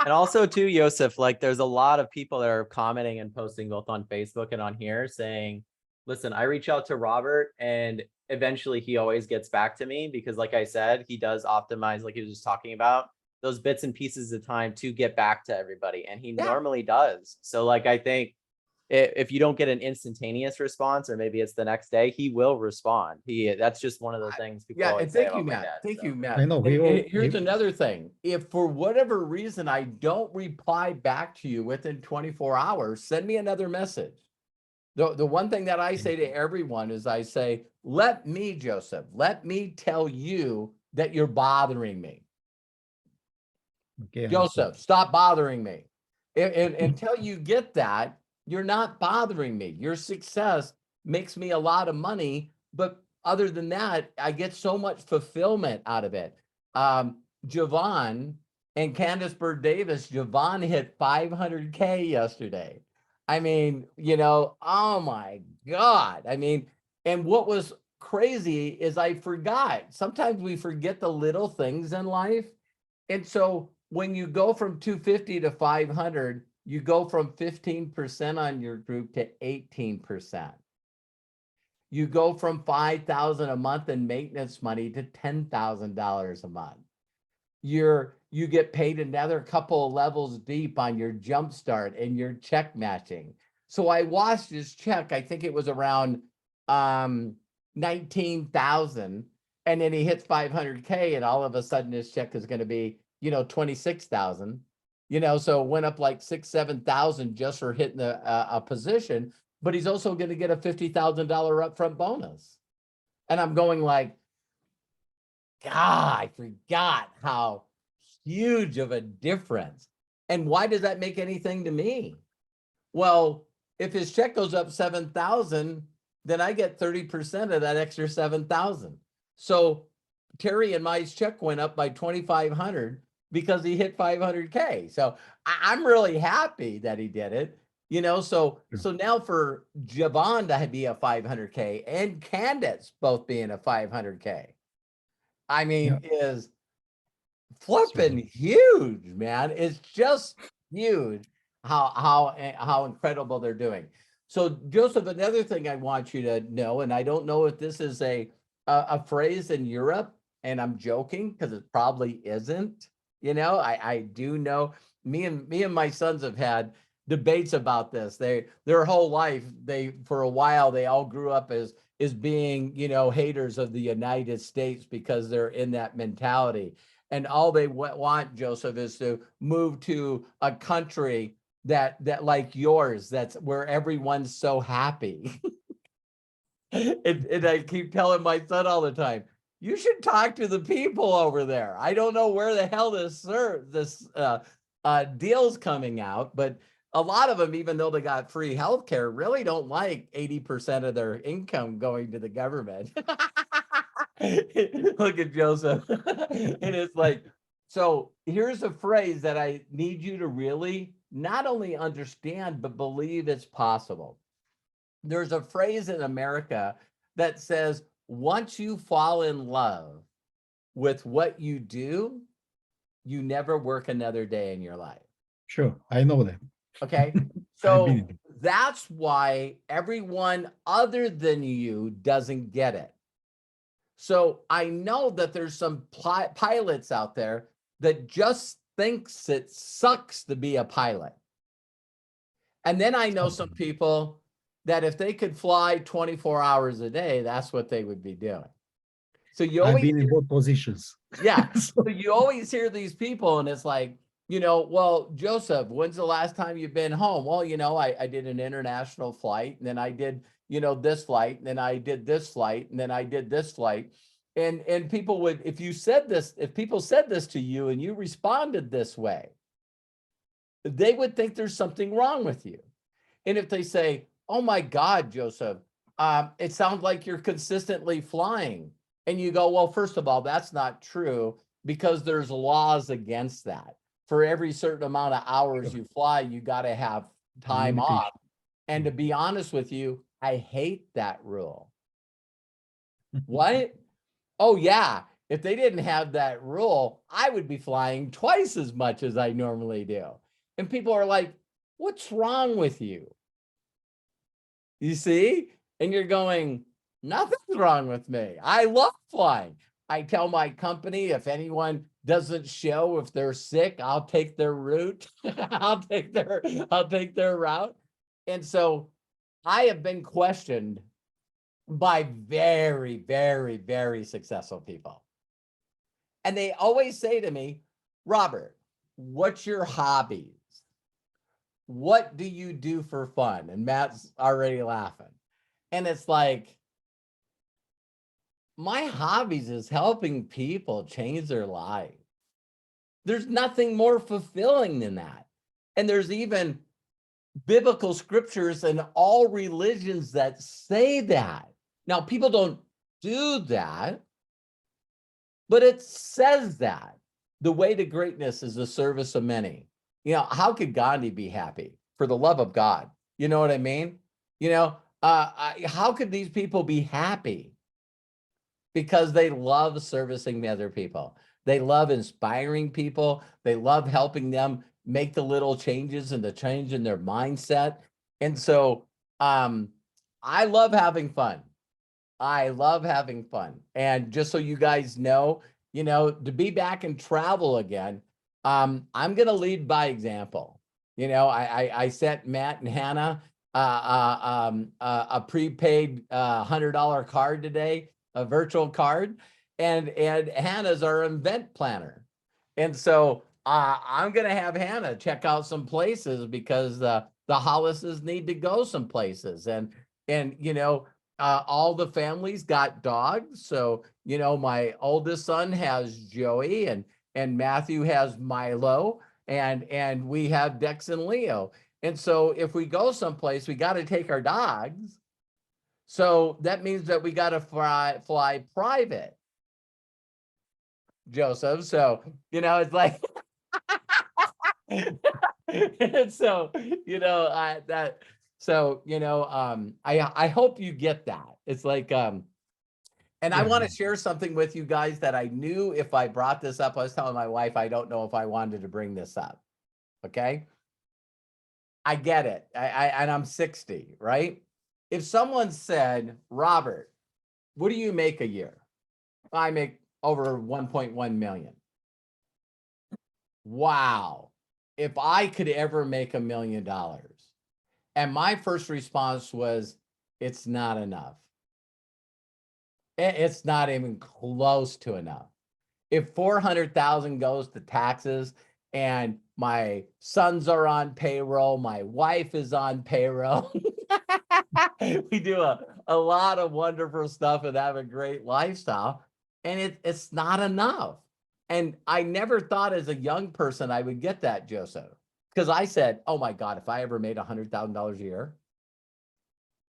And also too, Yosef, like there's a lot of people that are commenting and posting both on Facebook and on here saying, listen, I reach out to Robert and eventually he always gets back to me because like I said, he does optimize, like he was just talking about, those bits and pieces of time to get back to everybody. And he normally does. So like, I think if you don't get an instantaneous response, or maybe it's the next day, he will respond. That's just one of the things people always say about my dad. Thank you, Matt. I know. Here's another thing. If for whatever reason I don't reply back to you within 24 hours, send me another message. The one thing that I say to everyone is I say, let me tell you that you're bothering me. Okay, Joseph, stop bothering me. And until you get that, you're not bothering me. Your success makes me a lot of money, but other than that, I get so much fulfillment out of it. Javon And Candace Bird Davis, Javon hit 500K yesterday. I mean, oh my God. I mean, and what was crazy is I forgot. Sometimes we forget the little things in life. And so when you go from 250 to 500, you go from 15% on your group to 18%. You go from $5,000 a month in maintenance money to $10,000 a month. You get paid another couple of levels deep on your jumpstart and your check matching. So I watched his check. I think it was around 19,000, and then he hits 500K, and all of a sudden his check is going to be 26,000. So it went up like 6,000-7,000 just for hitting a position. But he's also going to get a $50,000 upfront bonus. And I'm going like, God, I forgot how huge of a difference. And why does that make anything to me? Well, if his check goes up 7,000, then I get 30% of that extra 7,000. So Terry and my check went up by 2,500 because he hit 500K. So I'm really happy that he did it. So now for Javon to be a 500K and Candace both being a 500K, I mean, is flipping huge, man. It's just huge how incredible they're doing. So Joseph, another thing I want you to know, and I don't know if this is a phrase in Europe, and I'm joking because it probably isn't. I do know me and my sons have had debates about this. Their whole life, for a while they all grew up as being haters of the United States because they're in that mentality, and all they want, Joseph, is to move to a country that like yours, that's where everyone's so happy. and I keep telling my son all the time, you should talk to the people over there. I don't know where the hell this deal's coming out, but a lot of them, even though they got free healthcare, really don't like 80% of their income going to the government. Look at Joseph. And it's like, so here's a phrase that I need you to really not only understand, but believe it's possible. There's a phrase in America that says, once you fall in love with what you do, you never work another day in your life. Sure, I know that. Okay, so that's why everyone other than you doesn't get it. So I know that there's some pilots out there that just thinks it sucks to be a pilot. And then I know some people that if they could fly 24 hours a day, that's what they would be doing. So you always I've been in both positions. Yeah. So you always hear these people and it's like, well, Joseph, when's the last time you've been home? Well, I did an international flight, and then I did, this flight, and then I did this flight, and then I did this flight. And people would, if people said this to you and you responded this way, they would think there's something wrong with you. And if they say, oh my God, Joseph, it sounds like you're consistently flying. And you go, well, first of all, that's not true because there's laws against that. For every certain amount of hours you fly, you got to have time off. And to be honest with you, I hate that rule. What? Oh, yeah. If they didn't have that rule, I would be flying twice as much as I normally do. And people are like, what's wrong with you? You see? And you're going, nothing's wrong with me. I love flying. I tell my company, if anyone doesn't show, if they're sick, I'll take their route. I'll take their route. And so I have been questioned by very, very, very successful people. And they always say to me, Robert, what's your hobbies? What do you do for fun? And Matt's already laughing. And it's like, my hobbies is helping people change their life. There's nothing more fulfilling than that. And there's even biblical scriptures in all religions that say that. Now, people don't do that, but it says that. the way to greatness is the service of many. You know, how could Gandhi be happy? For the love of God. You know what I mean? You know, how could these people be happy? Because they love servicing the other people. They love inspiring people. They love helping them make the little changes and the change in their mindset. And so I love having fun. I love having fun. And just so you guys know, you know, to be back in travel again, I'm going to lead by example. You know, I sent Matt and Hannah a prepaid $100 card today, a virtual card, and Hannah's our event planner. And so I'm going to have Hannah check out some places because the Hollises need to go some places. And you know, all the families got dogs. So, you know, my oldest son has Joey and Matthew has Milo and we have Dex and Leo. And so if we go someplace, we got to take our dogs. So that means that we got to fly private, Joseph. So, you know, it's like, and so, you know, so, you know, I hope you get that. It's like, and I want to share something with you guys that I knew if I brought this up, I was telling my wife, I don't know if I wanted to bring this up. Okay. I get it. And I'm 60, right? If someone said, Robert, what do you make a year? I make over 1.1 million. Wow. If I could ever make $1 million. And my first response was, it's not enough. It's not even close to enough. If 400,000 goes to taxes and my sons are on payroll, my wife is on payroll, we do a lot of wonderful stuff and have a great lifestyle, and it's not enough. And I never thought as a young person I would get that, Joseph, because I said, oh my God, if I ever made $100,000 a year,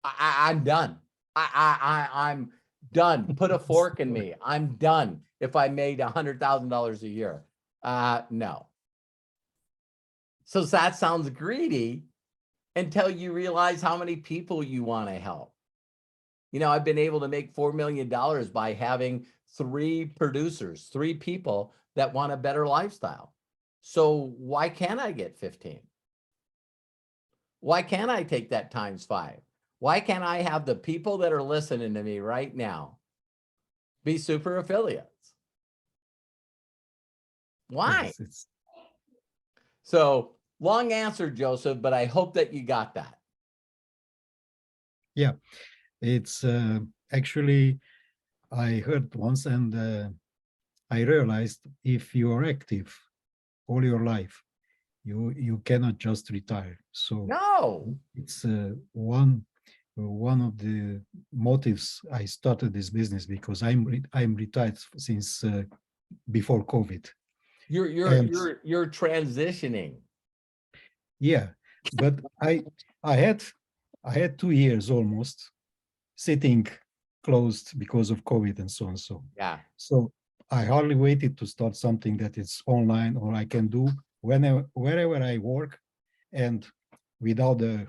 I'm done. I'm done. Put a fork in me. I'm done. If I made $100,000 a year, no. So that sounds greedy until you realize how many people you want to help. You know, I've been able to make $4 million by having 3 producers, 3 people that want a better lifestyle. So why can't I get 15? Why can't I take that times 5? Why can't I have the people that are listening to me right now be super affiliates? Why? Yes, So long answer, Joseph, but I hope that you got that. yeah, it's actually, I heard once and I realized if you are active all your life, you cannot just retire. So No. it's one of the motives I started this business, because I'm retired since before COVID. You're transitioning. Yeah, but I had 2 years almost sitting closed because of COVID and so on. So Yeah. so I hardly waited to start something that is online or I can do wherever I work, and without the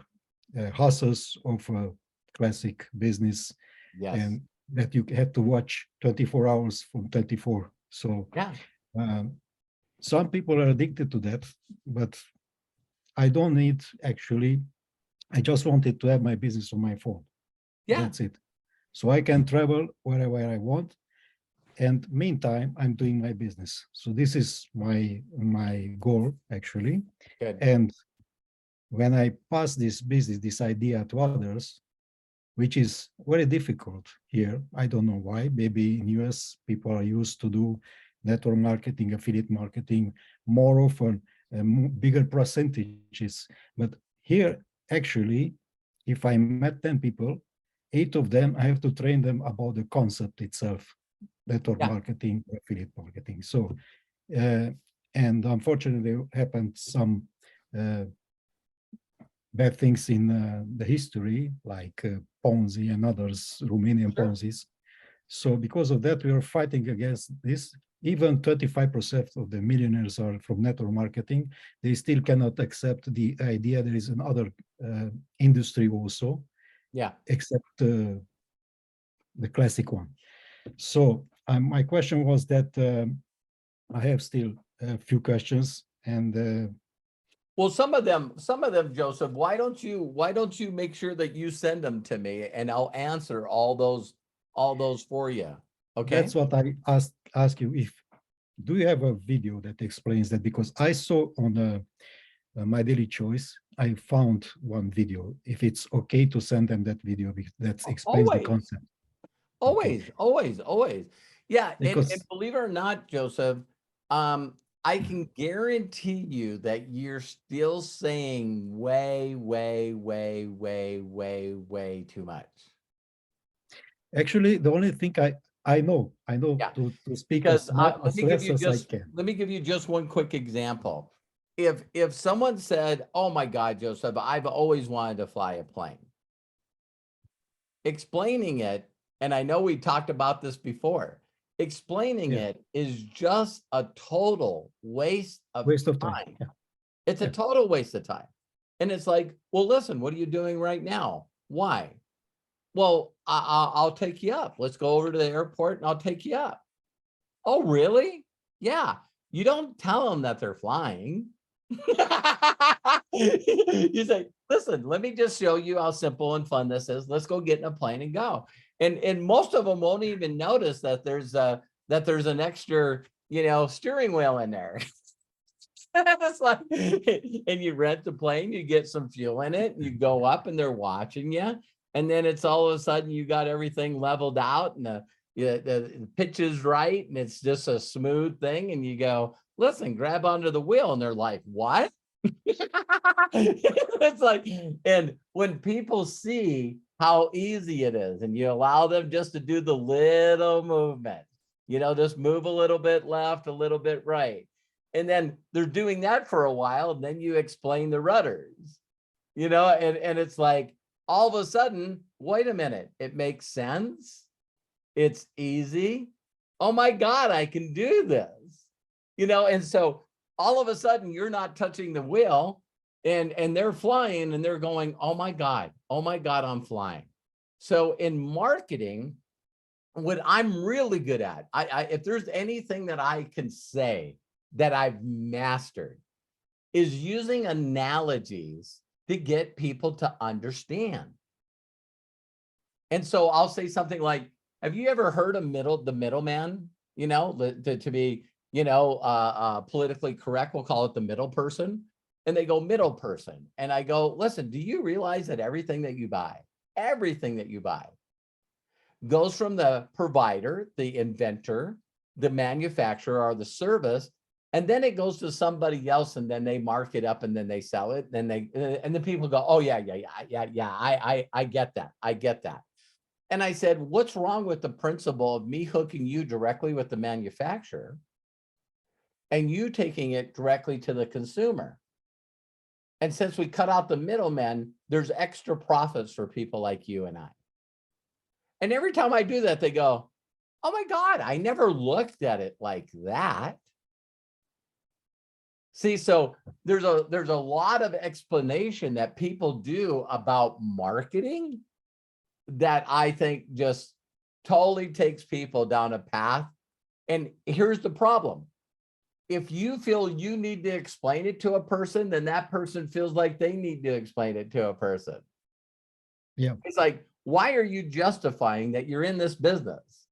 hassles of a classic business, Yes. and that you had to watch 24 hours from 24. So Yeah. some people are addicted to that, but I don't need, actually. I just wanted to have my business on my phone. Yeah. That's it. So I can travel wherever I want. And meantime, I'm doing my business. So this is my goal, actually. Good. And when I pass this business, this idea to others, which is very difficult here, I don't know why. Maybe in US, people are used to do network marketing, affiliate marketing more often, bigger percentages. But here, actually, if I met 10 people, 8 of them, I have to train them about the concept itself, network marketing, affiliate marketing. So, and unfortunately, happened some bad things in the history, like Ponzi and others, Romanian Ponzi's. So because of that, we are fighting against this. even 35% of the millionaires are from network marketing. They still cannot accept the idea there is another industry also, Yeah. except the classic one. So my question was that I have still a few questions, and Well, some of them, Joseph, why don't you make sure that you send them to me and I'll answer all those for you. Okay. that's what I ask you. If do you have a video that explains that? Because I saw on My Daily Choice, I found one video. If it's okay to send them that video, that explains the Always. concept. Always. Yeah. And Because believe it or not, Joseph, I can guarantee you that you're still saying way too much. actually, the only thing I know Yeah. to speak Because as less as I can. let me give you just one quick example. If someone said, "Oh my God, Joseph, I've always wanted to fly a plane," explaining it, and I know we talked about this before, explaining Yeah. it is just a total waste of time. Yeah. It's a Yeah. total waste of time. And it's like, well, listen, what are you doing right now? Why? Well, I'll take you up. Let's go over to the airport and I'll take you up. Oh, really? Yeah. You don't tell them that they're flying. You say, listen, let me just show you how simple and fun this is. Let's go get in a plane and go. And most of them won't even notice that there's an extra, steering wheel in there. It's like, and you rent the plane, you get some fuel in it, and you go up and they're watching you. And then it's all of a sudden you got everything leveled out and the pitch is right and it's just a smooth thing. And you go, listen, grab onto the wheel. And they're like, what? It's like, and when people see how easy it is and you allow them just to do the little movement, just move a little bit left, a little bit right. And then they're doing that for a while. And then you explain the rudders, and it's like, all of a sudden, wait a minute, it makes sense. It's easy. Oh my God, I can do this, and so all of a sudden you're not touching the wheel and they're flying and they're going, oh my God, I'm flying. So in marketing, what I'm really good at, if there's anything that I can say that I've mastered, is using analogies to get people to understand. And so I'll say something like, have you ever heard of the middleman, to be, politically correct, we'll call it the middle person. And they go, middle person. And I go, listen, do you realize that everything that you buy goes from the provider, the inventor, the manufacturer, or the service, and then it goes to somebody else, and then they mark it up, and then they sell it, and then people go, oh yeah, I get that. And I said, what's wrong with the principle of me hooking you directly with the manufacturer and you taking it directly to the consumer? And since we cut out the middleman, there's extra profits for people like you and I. And every time I do that, they go, oh my God, I never looked at it like that. See, so there's a lot of explanation that people do about marketing that I think just totally takes people down a path. And here's the problem. If you feel you need to explain it to a person, then that person feels like they need to explain it to a person. Yeah. It's like, why are you justifying that you're in this business?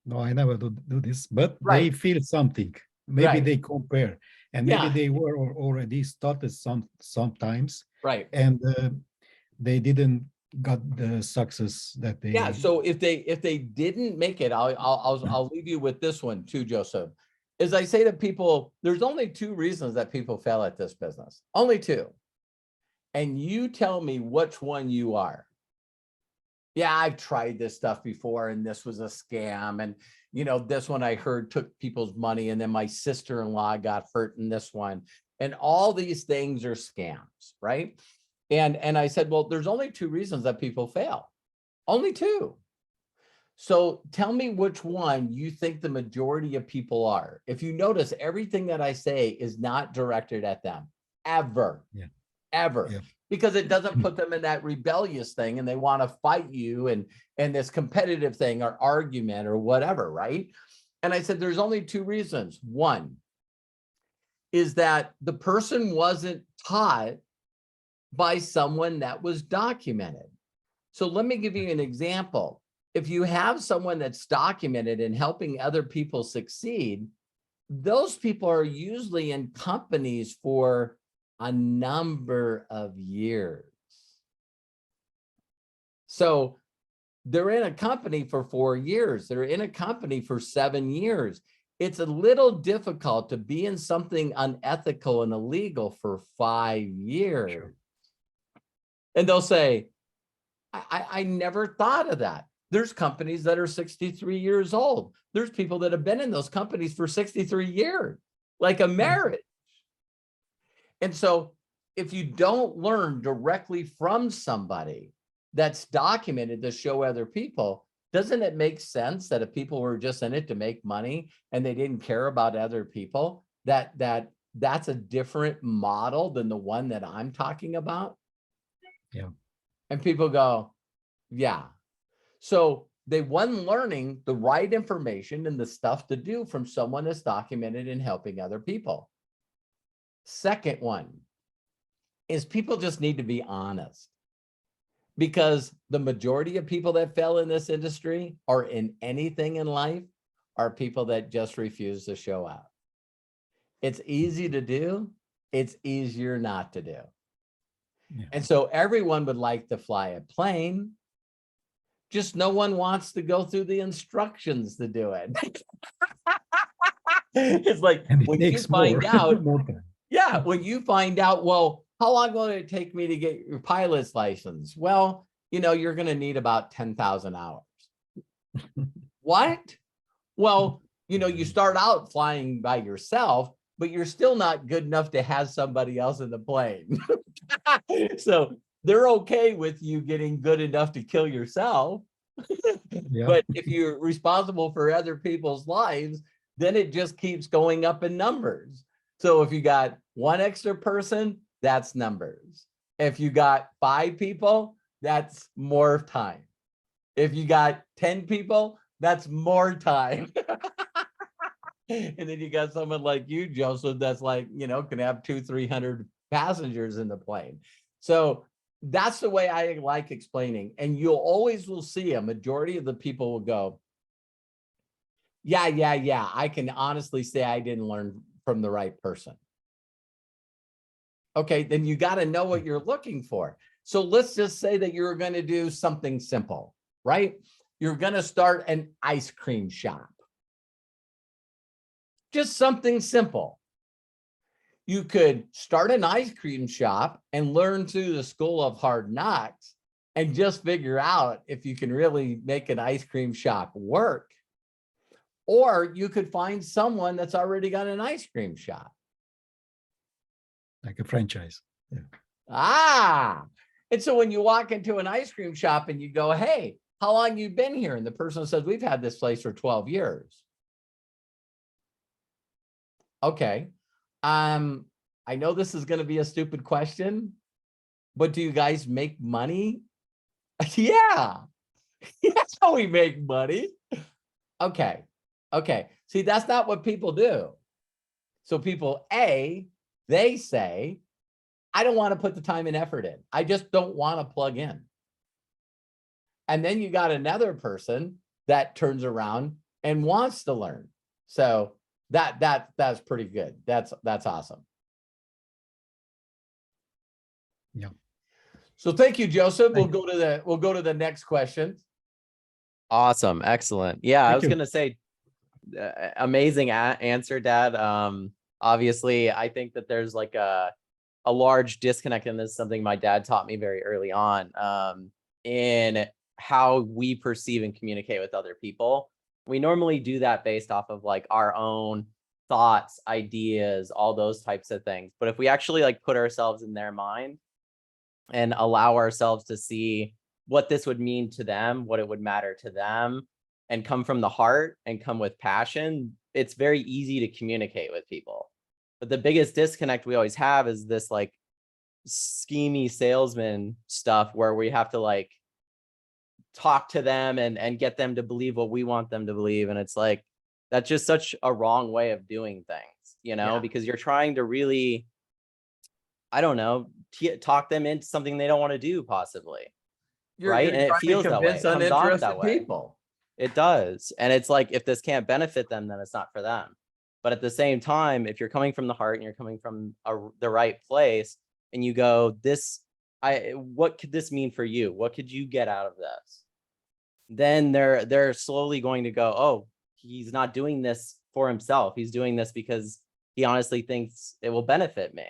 No, I never do this, but Right. they feel something. Maybe Right. they compare, and maybe they were already started sometimes. Right. And they didn't got the success that they. Yeah. So if they didn't make it, I'll leave you with this one too, Joseph. As I say to people, there's only two reasons that people fail at this business. Only two. And you tell me which one you are. Yeah, I've tried this stuff before and this was a scam. And, this one I heard took people's money, and then my sister-in-law got hurt in this one. And all these things are scams, right? And I said, well, there's only two reasons that people fail. Only two. So tell me which one you think the majority of people are. If you notice, everything that I say is not directed at them ever, ever, Yeah. because it doesn't put them in that rebellious thing and they want to fight you and this competitive thing or argument or whatever, right? And I said, there's only two reasons. One is that the person wasn't taught by someone that was documented. So let me give you an example. If you have someone that's documented and helping other people succeed, those people are usually in companies for a number of years. So they're in a company for 4 years. They're in a company for 7 years. It's a little difficult to be in something unethical and illegal for 5 years. Sure. And they'll say, I never thought of that. There's companies that are 63 years old. There's people that have been in those companies for 63 years, like a marriage. And so if you don't learn directly from somebody that's documented to show other people, doesn't it make sense that if people were just in it to make money and they didn't care about other people, that's a different model than the one that I'm talking about? Yeah. And people go, yeah. So they wasn't learning the right information and the stuff to do from someone that's documented in helping other people. Second one is people just need to be honest, because the majority of people that fail in this industry or in anything in life are people that just refuse to show up. It's easy to do. It's easier not to do. Yeah. And so everyone would like to fly a plane. Just no one wants to go through the instructions to do it. It's like And it when you takes find more, out, more time. yeah, when you find out, well, how long will it take me to get your pilot's license? Well, you're going to need about 10,000 hours. What? Well, you start out flying by yourself, but you're still not good enough to have somebody else in the plane. So they're okay with you getting good enough to kill yourself. Yeah. But if you're responsible for other people's lives, then it just keeps going up in numbers. So if you got one extra person, that's numbers. If you got 5 people, that's more time. If you got 10 people, that's more time. And then you got someone like you, Joseph, that's like, can have 200-300 passengers in the plane. So that's the way I like explaining. And you'll always will see a majority of the people will go, yeah. I can honestly say I didn't learn from the right person. Okay, then you got to know what you're looking for. So let's just say that you're going to do something simple, right? You're going to start an ice cream shop. Just something simple. You could start an ice cream shop and learn through the school of hard knocks and just figure out if you can really make an ice cream shop work. Or you could find someone that's already got an ice cream shop. Like a franchise. Yeah. And so when you walk into an ice cream shop and you go, hey, how long you been here? And the person says, we've had this place for 12 years. Okay. I know this is going to be a stupid question, but do you guys make money? Yeah. That's how we make money. Okay. See, that's not what people do. So people, they say, I don't want to put the time and effort in. I just don't want to plug in. And then you got another person that turns around and wants to learn. So that's pretty good. That's awesome. Yeah. So thank you, Joseph. We'll go to the next question. Awesome. Excellent. Yeah, I Thank was you. going to say amazing answer, Dad. Obviously, I think that there's like a large disconnect, and this is something my dad taught me very early on, in how we perceive and communicate with other people. We normally do that based off of like our own thoughts, ideas, all those types of things. But if we actually like put ourselves in their mind and allow ourselves to see what this would mean to them, what it would matter to them, and come from the heart and come with passion, it's very easy to communicate with people. But the biggest disconnect we always have is this like schemy salesman stuff where we have to like talk to them and get them to believe what we want them to believe. And it's like, that's just such a wrong way of doing things, you know, Yeah. because you're trying to really, I don't know, talk them into something they don't want to do possibly. Right. You're And it trying to feels that way. convince It comes off that uninterested way. people. It does. And it's like, if this can't benefit them, then it's not for them. But at the same time, if you're coming from the heart and you're coming from the right place and you go, what could this mean for you? What could you get out of this? Then they're slowly going to go, oh, he's not doing this for himself. He's doing this because he honestly thinks it will benefit me.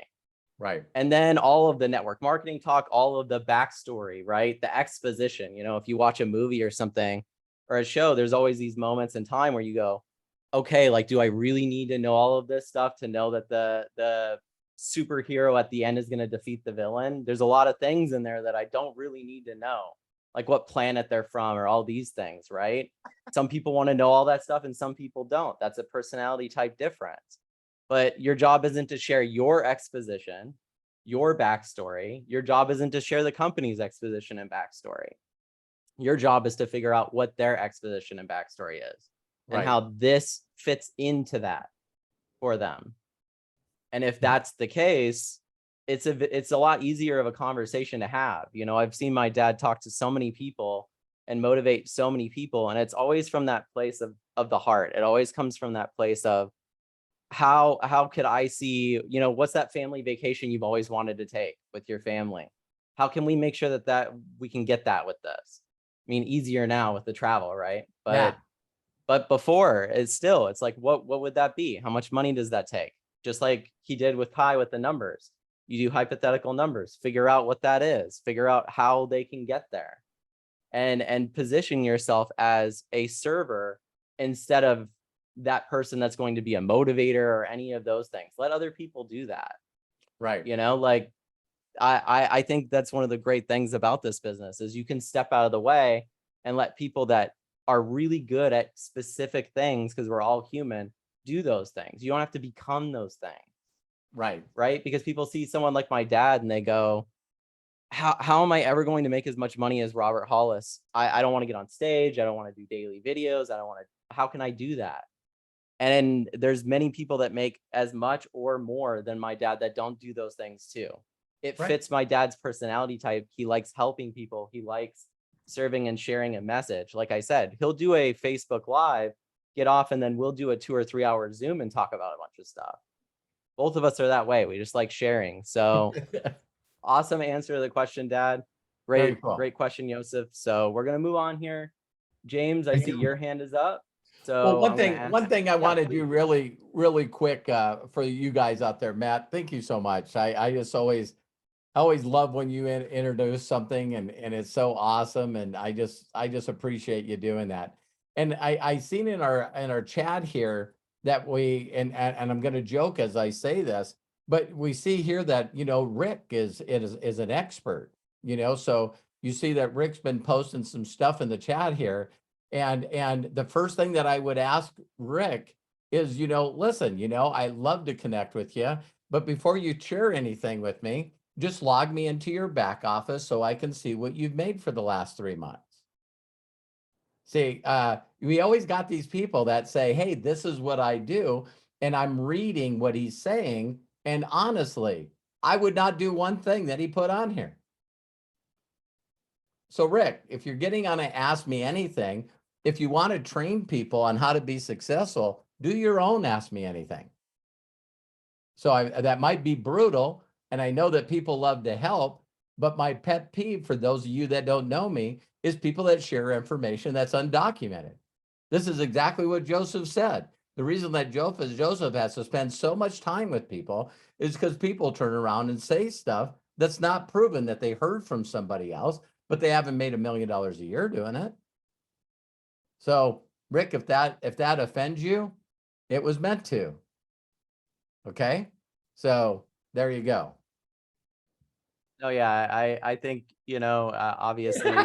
Right. And then all of the network marketing talk, all of the backstory, right? The exposition, you know, if you watch a movie or something or a show, there's always these moments in time where you go, okay, like, do I really need to know all of this stuff to know that the superhero at the end is going to defeat the villain? There's a lot of things in there that I don't really need to know, like what planet they're from or all these things, right? Some people want to know all that stuff and some people don't. That's a personality type difference. But your job isn't to share your exposition, your backstory. Your job isn't to share the company's exposition and backstory. Your job is to figure out what their exposition and backstory is and Right. how this fits into that for them. And if that's the case, it's a lot easier of a conversation to have. You know, I've seen my dad talk to so many people and motivate so many people. And it's always from that place of the heart. It always comes from that place of, how could I see, you know, what's that family vacation you've always wanted to take with your family? How can we make sure that we can get that with this? I mean, easier now with the travel, right? But before, it's like, what would that be? How much money does that take? Just like he did with Kai with the numbers. You do hypothetical numbers, figure out what that is, figure out how they can get there, and position yourself as a server instead of that person that's going to be a motivator or any of those things. Let other people do that. Right. You know, like I think that's one of the great things about this business is you can step out of the way and let people that are really good at specific things, because we're all human, do those things. You don't have to become those things. Right. Right. Because people see someone like my dad and they go, how am I ever going to make as much money as Robert Hollis? I don't want to get on stage. I don't want to do daily videos. How can I do that? And there's many people that make as much or more than my dad that don't do those things too. It Right. fits my dad's personality type. He likes helping people. He likes serving and sharing a message. Like I said, he'll do a Facebook Live, get off, and then we'll do a 2 or 3 hour Zoom and talk about a bunch of stuff. Both of us are that way. We just like sharing. So awesome answer to the question, Dad. Very cool. Great question, Joseph. So we're going to move on here. James, I Thank see you. your hand is up. So Well, I'm gonna ask- one thing I Yeah, want to please. do really quick for you guys out there, Matt. Thank you so much. I just always love when you introduce something and it's so awesome, and I just appreciate you doing that. And I seen in our chat here that and I'm going to joke as I say this, but we see here that, you know, Rick is an expert, you know, so you see that Rick's been posting some stuff in the chat here. And the first thing that I would ask Rick is, you know, listen, you know, I love to connect with you, but before you share anything with me, just log me into your back office so I can see what you've made for the last 3 months. See, we always got these people that say, hey, this is what I do. And I'm reading what he's saying. And honestly, I would not do one thing that he put on here. So Rick, if you're getting on to Ask Me Anything, if you want to train people on how to be successful, do your own Ask Me Anything. So that might be brutal. And I know that people love to help, but my pet peeve for those of you that don't know me is people that share information that's undocumented. This is exactly what Joseph said. The reason that Joseph has to spend so much time with people is because people turn around and say stuff that's not proven, that they heard from somebody else, but they haven't made $1 million a year doing it. So Rick, if that offends you, it was meant to. Okay. So there you go. Oh yeah, I think, you know, obviously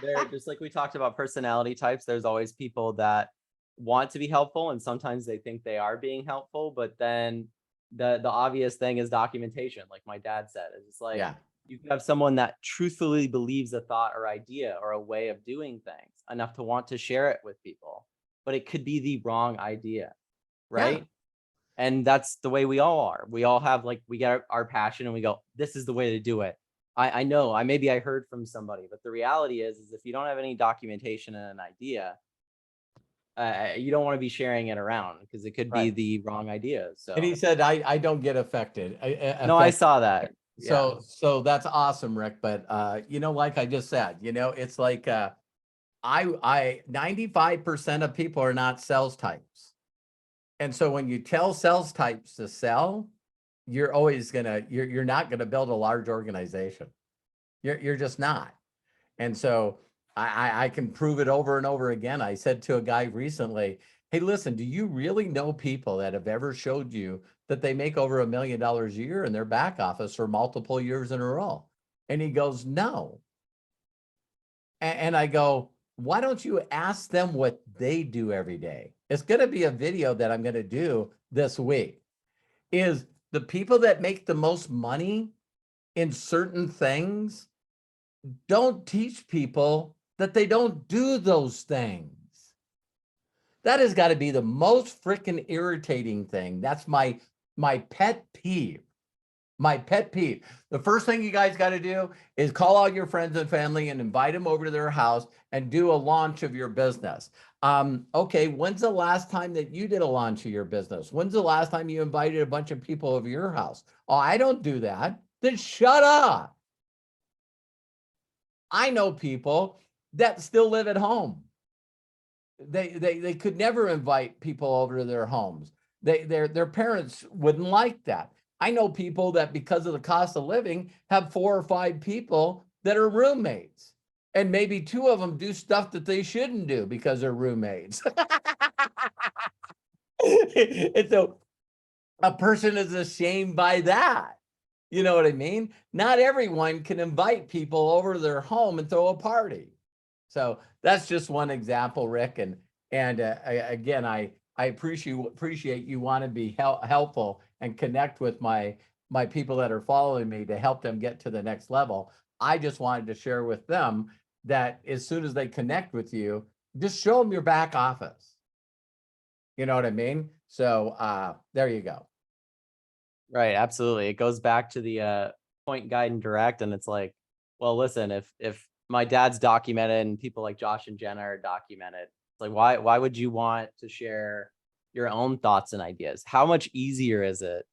There, just like we talked about personality types, there's always people that want to be helpful and sometimes they think they are being helpful, but then the obvious thing is documentation, like my dad said. It's like Yeah. you can have someone that truthfully believes a thought or idea or a way of doing things enough to want to share it with people, but it could be the wrong idea, right? And that's the way we all are. We all have, like, we get our passion and we go, this is the way to do it. I know, maybe I heard from somebody, but the reality is if you don't have any documentation and an idea, you don't want to be sharing it around because it could be Right. the wrong idea. So And he said, I don't get affected. no, I saw that. Yeah. So that's awesome, Rick. But like I just said, it's like I 95% of people are not sales types. And so when you tell sales types to sell, you're always you're not gonna build a large organization. You're just not. And so I can prove it over and over again. I said to a guy recently, hey, listen, do you really know people that have ever showed you that they make over $1 million a year in their back office for multiple years in a row? And he goes, no. And I go, why don't you ask them what they do every day? It's going to be a video that I'm going to do this week. Is the people that make the most money in certain things don't teach people that they don't do those things. That has got to be the most freaking irritating thing. That's my pet peeve. My pet peeve. The first thing you guys got to do is call all your friends and family and invite them over to their house and do a launch of your business. Okay, when's the last time that you did a launch of your business? When's the last time you invited a bunch of people over your house? Oh, I don't do that. Then shut up. I know people that still live at home. They could never invite people over to their homes. Their parents wouldn't like that. I know people that, because of the cost of living, have 4 or 5 people that are roommates. And maybe 2 of them do stuff that they shouldn't do because they're roommates. And so a person is ashamed by that. You know what I mean? Not everyone can invite people over to their home and throw a party. So that's just one example, Rick. And again, I appreciate you want to be helpful and connect with my people that are following me to help them get to the next level. I just wanted to share with them that as soon as they connect with you, just show them your back office. You know what I mean? So there you go. Right, absolutely. It goes back to the point, guide, and direct. And it's like, well, listen, if my dad's documented and people like Josh and Jenna are documented, it's like, why would you want to share your own thoughts and ideas? How much easier is it?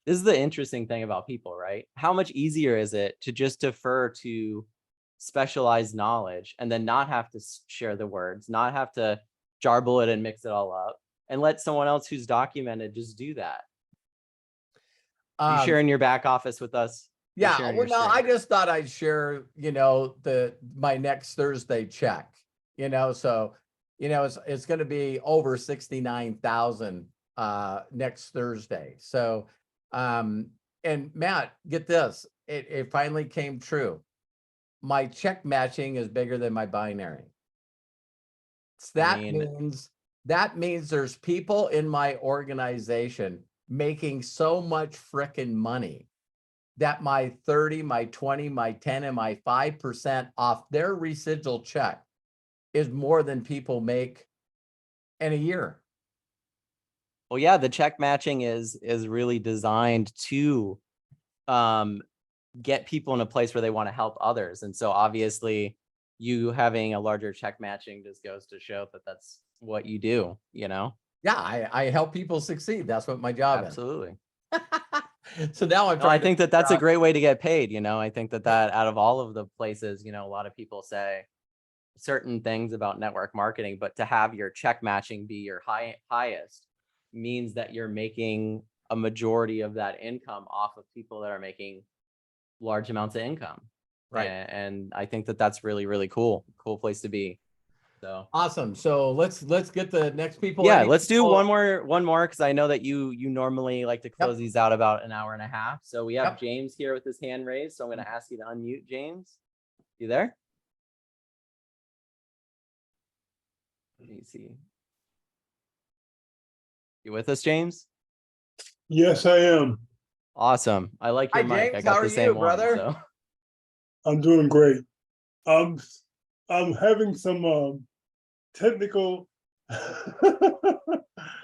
This is the interesting thing about people, right? How much easier is it to just defer to specialized knowledge and then not have to share the words, not have to jarble it and mix it all up, and let someone else who's documented just do that? You sharing your back office with us? Yeah, well, no, I just thought I'd share, my next Thursday check, so, it's going to be over 69,000 next Thursday. So, and Matt, get this, it finally came true. My check matching is bigger than my binary. So that means there's people in my organization making so much frickin' money that my 30, my 20, my 10, and my 5% off their residual check is more than people make in a year. Well, yeah, the check matching is really designed to get people in a place where they want to help others. And so obviously you having a larger check matching just goes to show that that's what you do, Yeah, I help people succeed. That's what my job Absolutely. is. So now I think that that's a great way to get paid. I think that out of all of the places, a lot of people say certain things about network marketing, but to have your check matching be your highest means that you're making a majority of that income off of people that are making large amounts of income. Right. And I think that that's really, really cool place to be. So awesome. So let's get the next people. Yeah, let's do one more because I know that you normally like to close these out about an hour and a half. So we have James here with his hand raised. So I'm going to ask you to unmute, James. You there? Let me see. You with us, James? Yes, I am. Awesome. I like Hi, your mic. I James. got How the are same you, one. brother? So I'm doing great. I'm having some technical.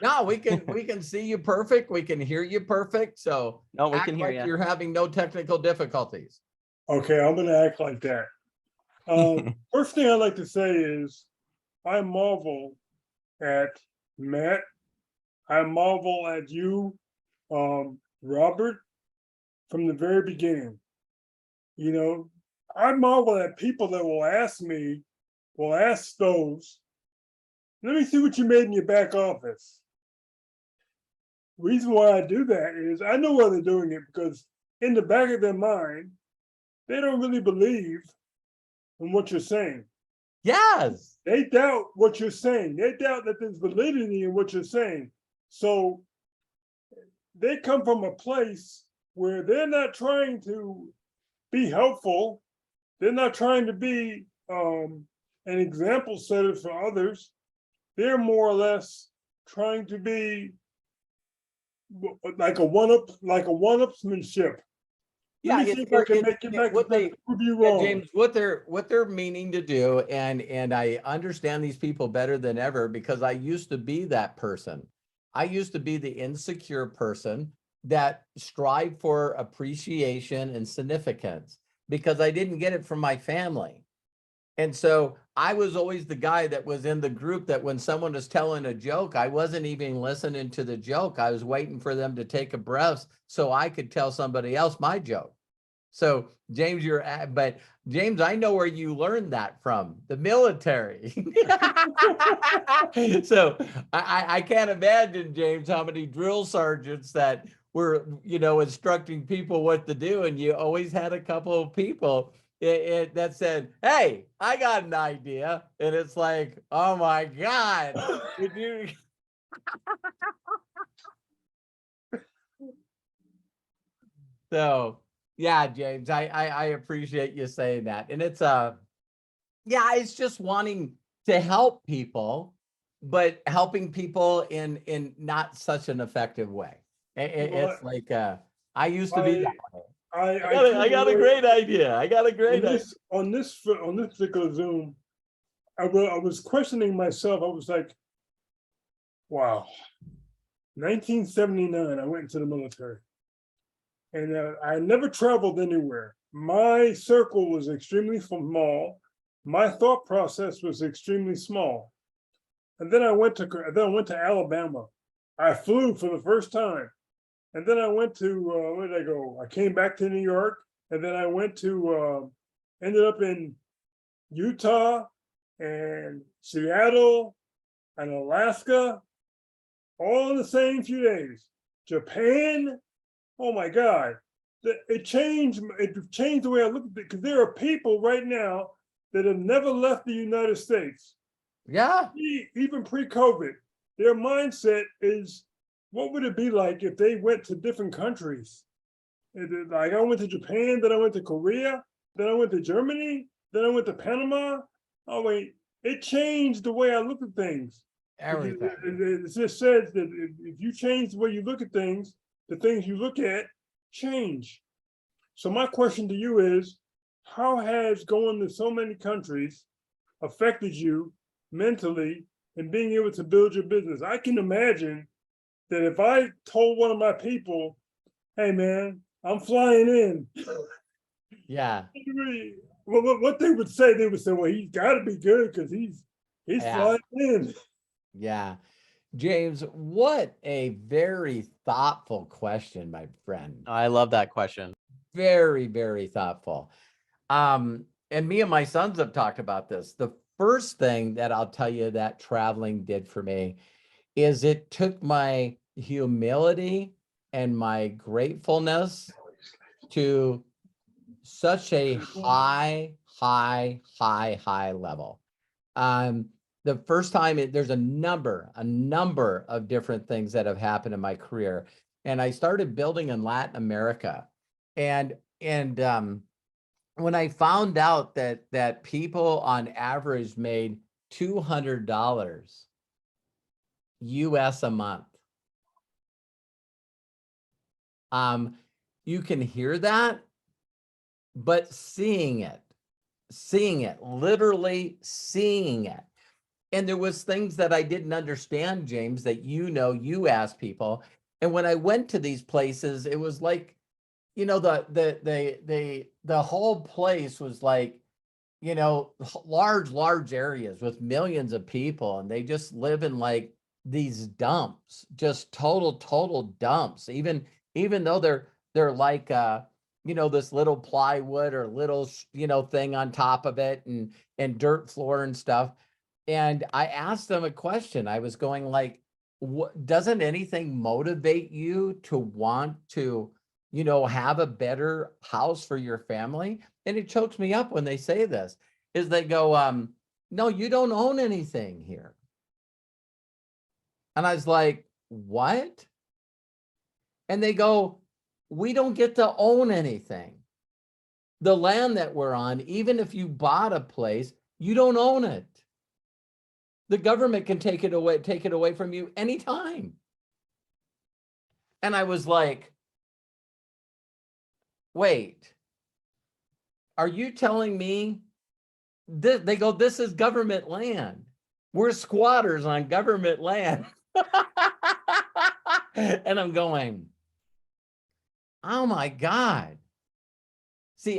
No, we can see you perfect. We can hear you perfect. So no, we act can hear like you. you're having no technical difficulties. Okay, I'm gonna act like that. First thing I'd like to say is I marvel at Matt. I marvel at you, Robert, from the very beginning. You know, I marvel at people that will ask those, let me see what you made in your back office. Reason why I do that is I know why they're doing it, because in the back of their mind, they don't really believe in what you're saying. Yes. They doubt what you're saying. They doubt that there's validity in what you're saying. So they come from a place where they're not trying to be helpful. They're not trying to be an example setter for others. They're more or less trying to be like a one-upsmanship. Yeah, Let me see if I can make it back what they prove you yeah, wrong. James, what they're meaning to do, and I understand these people better than ever because I used to be that person. I used to be the insecure person that strived for appreciation and significance because I didn't get it from my family. And so I was always the guy that was in the group that when someone was telling a joke, I wasn't even listening to the joke. I was waiting for them to take a breath so I could tell somebody else my joke. So James, but James, I know where you learned that from, the military. So I can't imagine, James, how many drill sergeants that were, instructing people what to do. And you always had a couple of people that said, hey, I got an idea. And it's like, oh my God. Would you? So yeah, James, I appreciate you saying that. And it's it's just wanting to help people, but helping people in not such an effective way. It's like I used to be that way. I got a great idea. I got a great idea. On this particular Zoom, I was questioning myself. I was like, wow, 1979, I went into the military. And I never traveled anywhere. My circle was extremely small. My thought process was extremely small. And then I went to Alabama. I flew for the first time. And then I went to, where did I go? I came back to New York. And then I went to, ended up in Utah and Seattle and Alaska, all in the same few days. Japan, oh my God, it changed the way I look at it, because there are people right now that have never left the United States. Yeah. Even pre-COVID, their mindset is, what would it be like if they went to different countries? Like I went to Japan, then I went to Korea, then I went to Germany, then I went to Panama. Oh wait, it changed the way I look at things. Everything. It just says that if you change the way you look at things, the things you look at change. So my question to you is, how has going to so many countries affected you mentally and being able to build your business? I can imagine that if I told one of my people, hey man, I'm flying in. Yeah. What they would say, well, he's got to be good because he's flying in. Yeah. James, what a very thoughtful question, my friend. I love that question. Very, very thoughtful. And me and my sons have talked about this. The first thing that I'll tell you that traveling did for me is it took my humility and my gratefulness to such a high level. The first time there's a number of different things that have happened in my career. And I started building in Latin America. And when I found out that people on average made $200 US a month. You can hear that, but seeing it, literally seeing it. And there was things that I didn't understand, James, that you asked people. And when I went to these places, it was like, the whole place was like, large areas with millions of people, and they just live in like these dumps, just total dumps. Even though they're like this little plywood or little thing on top of it and dirt floor and stuff. And I asked them a question. I was going like, doesn't anything motivate you to want to have a better house for your family? And it chokes me up when they say this, is they go, no, you don't own anything here. And I was like, what? And they go, we don't get to own anything. The land that we're on, even if you bought a place, you don't own it. The government can take it away from you anytime. And I was like, wait, are you telling me this? They go, this is government land. We're squatters on government land. And I'm going, oh my God. See,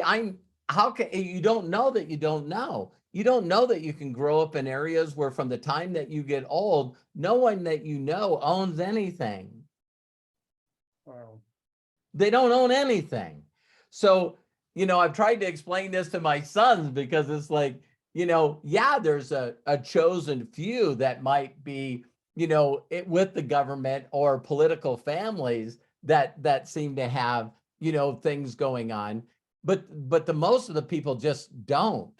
how can you don't know that you don't know? You don't know that you can grow up in areas where from the time that you get old, no one that you know owns anything. Wow. They don't own anything. So, I've tried to explain this to my sons because it's like, yeah, there's a chosen few that might be, with the government or political families that seem to have, things going on. But the most of the people just don't.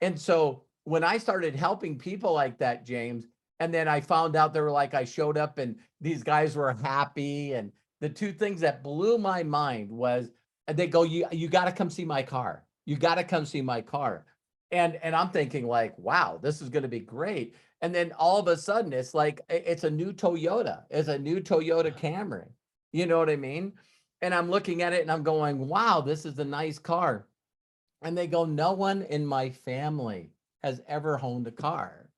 And so when I started helping people like that, James, and then I found out they were like, I showed up and these guys were happy. And the two things that blew my mind was they go, you got to come see my car. You got to come see my car. And I'm thinking like, wow, this is going to be great. And then all of a sudden it's like, it's a new Toyota. It's a new Toyota Camry. You know what I mean? And I'm looking at it and I'm going, wow, this is a nice car. And they go, no one in my family has ever owned a car.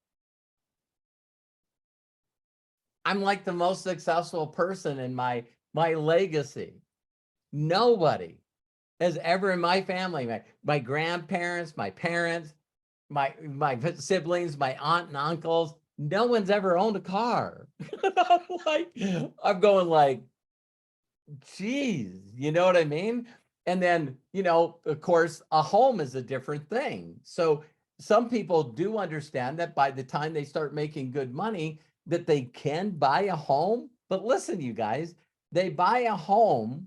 I'm like the most successful person in my legacy. Nobody has ever in my family, my grandparents, my parents, my siblings, my aunt and uncles, no one's ever owned a car. I'm going like, geez, you know what I mean? And then, of course, a home is a different thing. So some people do understand that by the time they start making good money, that they can buy a home. But listen, you guys, they buy a home,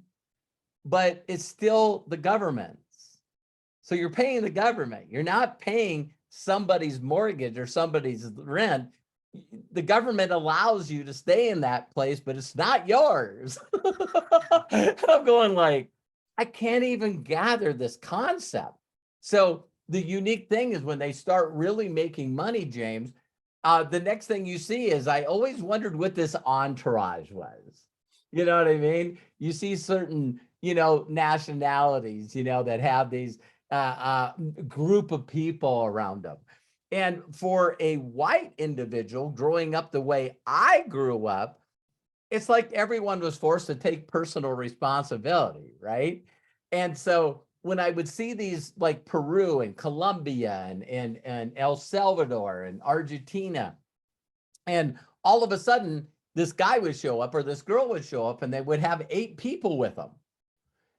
but it's still the government's. So you're paying the government. You're not paying somebody's mortgage or somebody's rent. The government allows you to stay in that place, but it's not yours. I'm going like, I can't even gather this concept. So the unique thing is when they start really making money, James, the next thing you see is I always wondered what this entourage was. You know what I mean? You see certain, nationalities, that have these group of people around them. And for a white individual growing up the way I grew up, it's like everyone was forced to take personal responsibility, right? And so when I would see these like Peru and Colombia and El Salvador and Argentina, and all of a sudden this guy would show up or this girl would show up and they would have 8 people with them.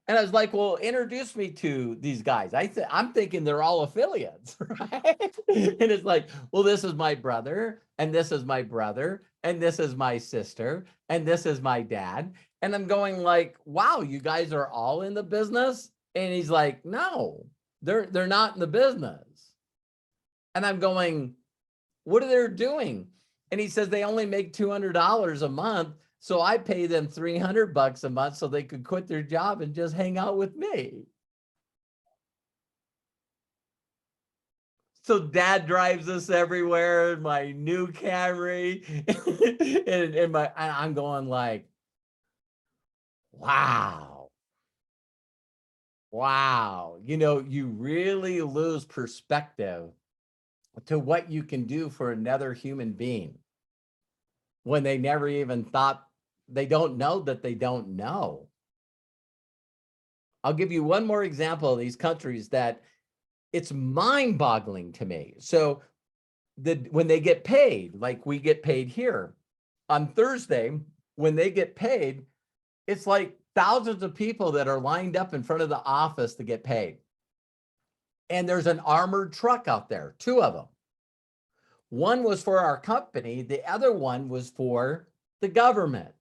And I was like, well, introduce me to these guys. I'm thinking they're all affiliates, right? And it's like, well, this is my brother, and this is my brother, and this is my sister, and this is my dad. And I'm going like, wow, you guys are all in the business? And he's like, no, they're not in the business. And I'm going, what are they doing? And he says they only make $200 a month. So I pay them $300 a month so they could quit their job and just hang out with me. So dad drives us everywhere, my new Camry, and I'm going like, wow. Wow. You know, you really lose perspective to what you can do for another human being when they never even thought, they don't know that they don't know. I'll give you one more example of these countries that it's mind-boggling to me. So when they get paid, like we get paid here on Thursday, when they get paid, it's like thousands of people that are lined up in front of the office to get paid. And there's an armored truck out there, 2 of them. One was for our company, the other one was for the government.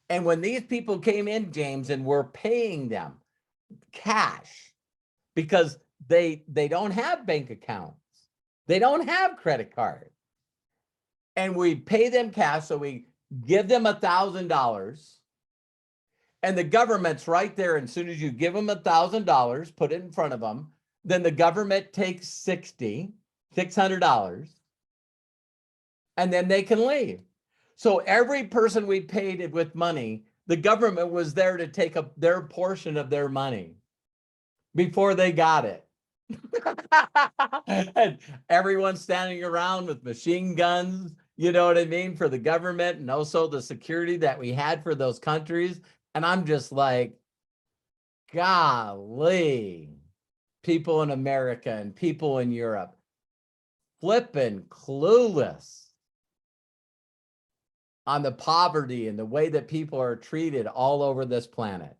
And when these people came in, James, and we're paying them cash because they don't have bank accounts, they don't have credit cards, and we pay them cash, so we give them $1,000, and the government's right there. And as soon as you give them $1,000, put it in front of them, then the government takes $600, and then they can leave. So every person we paid it with money, the government was there to take up their portion of their money before they got it. And everyone's standing around with machine guns, you know what I mean, for the government, and also the security that we had for those countries. And I'm just like, golly, people in America and people in Europe, flipping clueless on the poverty and the way that people are treated all over this planet.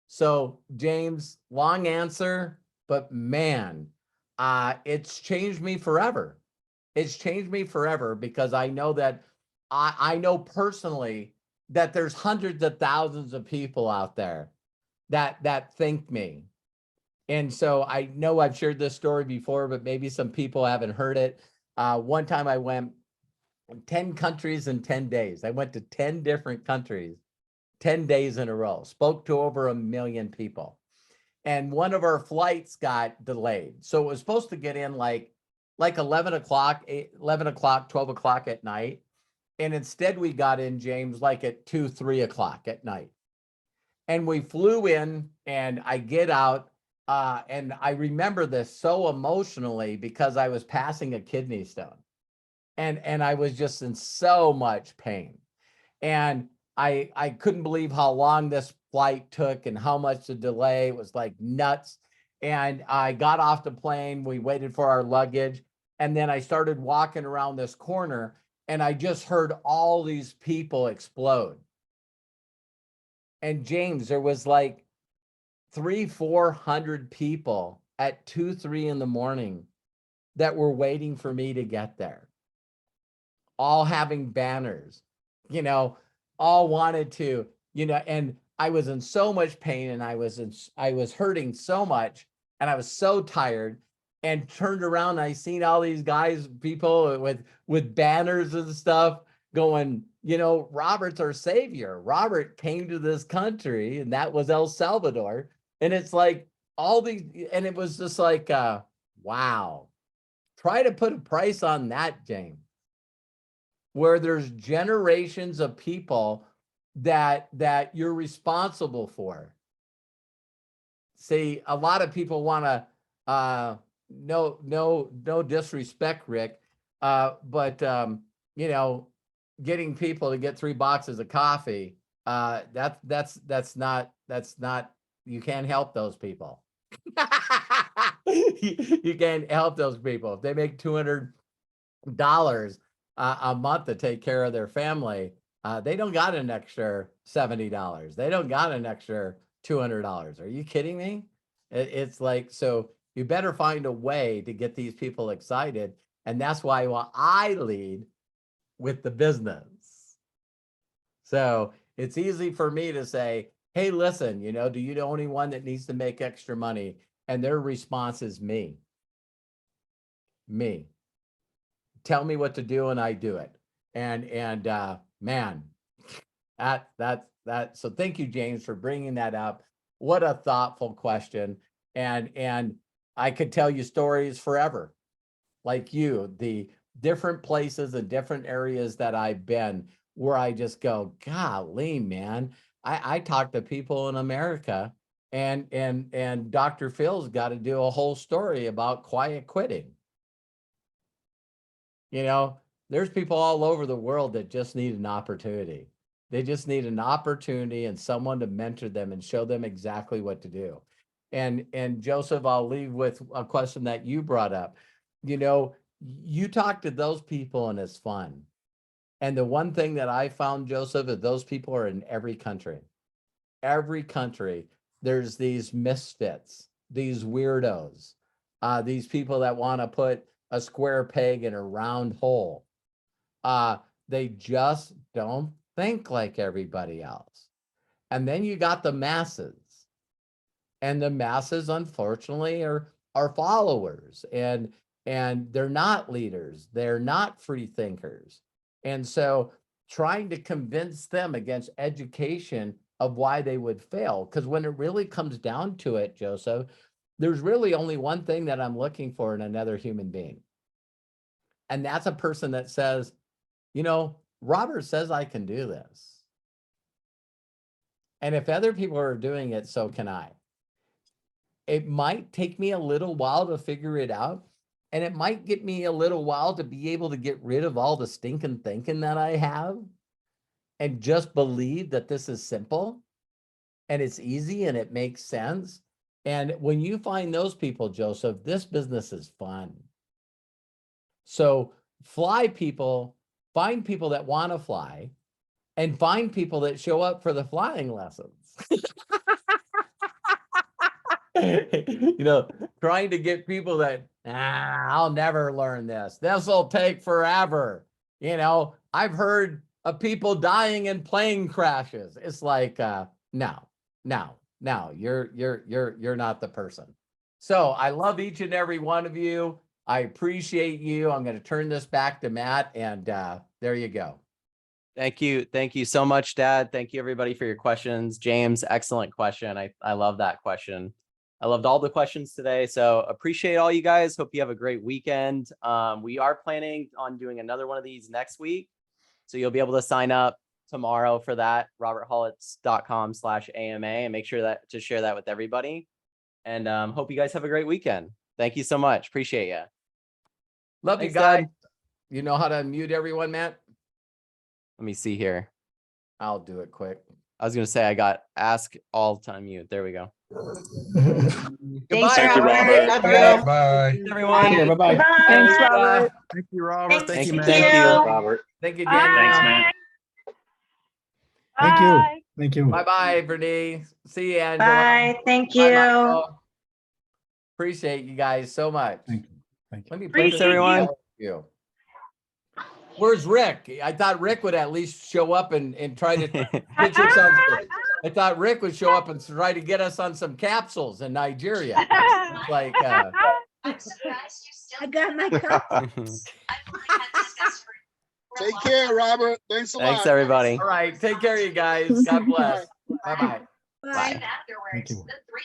So James, long answer, but man, it's changed me forever. It's changed me forever because I know that I know personally that there's hundreds of thousands of people out there that think me. And so I know I've shared this story before, but maybe some people haven't heard it. One time I went 10 countries in 10 days. I went to 10 different countries, 10 days in a row, spoke to over 1 million people. And one of our flights got delayed. So it was supposed to get in like 11 o'clock, 12 o'clock at night. And instead we got in, James, like at 2, 3 o'clock at night. And we flew in, and I get out, and I remember this so emotionally because I was passing a kidney stone. And I was just in so much pain. And I couldn't believe how long this flight took and how much the delay. It was like nuts. And I got off the plane, we waited for our luggage, and then I started walking around this corner, and I just heard all these people explode. And James, there was like 300-400 people at 2, 3 in the morning that were waiting for me to get there, all having banners, you know, all wanted to, you know, and I was in so much pain, and I was hurting so much, and I was so tired, and turned around, and I seen all these guys, people with banners and stuff going, you know, Robert's our savior. Robert came to this country, and that was El Salvador. And it's like all these, and it was just like, wow. Try to put a price on that, James, where there's generations of people that you're responsible for. See, a lot of people want to, no disrespect, Rick, but you know, getting people to get 3 boxes of coffee, that's not, you can't help those people. You can't help those people. If they make $200 a month to take care of their family, they don't got an extra $70. They don't got an extra $200. Are you kidding me? It's like, so you better find a way to get these people excited. And that's why I lead with the business. So it's easy for me to say, hey, listen, you know, do you know anyone that needs to make extra money? And their response is me. Me. Tell me what to do and I do it. And man, that. So thank you, James, for bringing that up. What a thoughtful question. And I could tell you stories forever, like you, the different places and different areas that I've been where I just go, golly, man, I talk to people in America and Dr. Phil's got to do a whole story about quiet quitting. You know, there's people all over the world that just need an opportunity. They just need an opportunity and someone to mentor them and show them exactly what to do. And Joseph, I'll leave with a question that you brought up. You know, you talk to those people and it's fun. And the one thing that I found, Joseph, is those people are in every country. Every country, there's these misfits, these weirdos, these people that want to put a square peg in a round hole. They just don't think like everybody else. And then you got the masses. And the masses, unfortunately, are followers, and they're not leaders. They're not free thinkers. And so trying to convince them against education of why they would fail, because when it really comes down to it, Joseph, there's really only one thing that I'm looking for in another human being. And that's a person that says, you know, Robert says I can do this. And if other people are doing it, so can I. It might take me a little while to figure it out. And it might get me a little while to be able to get rid of all the stinking thinking that I have and just believe that this is simple and it's easy and it makes sense. And when you find those people, Joseph, this business is fun. So find people that want to fly and find people that show up for the flying lessons. You know, trying to get people that, I'll never learn this. This will take forever. You know, I've heard of people dying in plane crashes. It's like, no, you're not the person. So I love each and every one of you. I appreciate you. I'm going to turn this back to Matt, and there you go. Thank you. Thank you so much, Dad. Thank you, everybody, for your questions. James, excellent question. I love that question. I loved all the questions today. So appreciate all you guys. Hope you have a great weekend. We are planning on doing another one of these next week. So you'll be able to sign up tomorrow for that, roberthollis.com/AMA, and make sure to share that with everybody. And hope you guys have a great weekend. Thank you so much. Appreciate you. Love Thanks, you guys. Dad. You know how to unmute everyone, Matt? Let me see here. I'll do it quick. I was going to say I got ask all time mute. There we go. Thanks, Thank you, Robert. Robert. Bye. Everyone. Okay, bye-bye. Thanks, Robert. Thank you, Robert. Thank Thank you, you. Matt. Thank you. Robert. Thank you, Bye. Danielle. Thank you. Thank you. Bye-bye, Bernice. See you, Angela. Bye. Thank Bye, you. Michael. Appreciate you guys so much. Thank you. Thank you. Let me Thanks, everyone. you. Where's Rick? I thought Rick would at least show up and try to pitch us on. I thought Rick would show up and try to get us on some capsules in Nigeria. Like, I'm surprised you still. I got my cup. Take care, Robert. Thanks a lot. Thanks, everybody. all right, take care of you guys. God bless. Bye-bye. Bye. Afterwards, Thank you. the three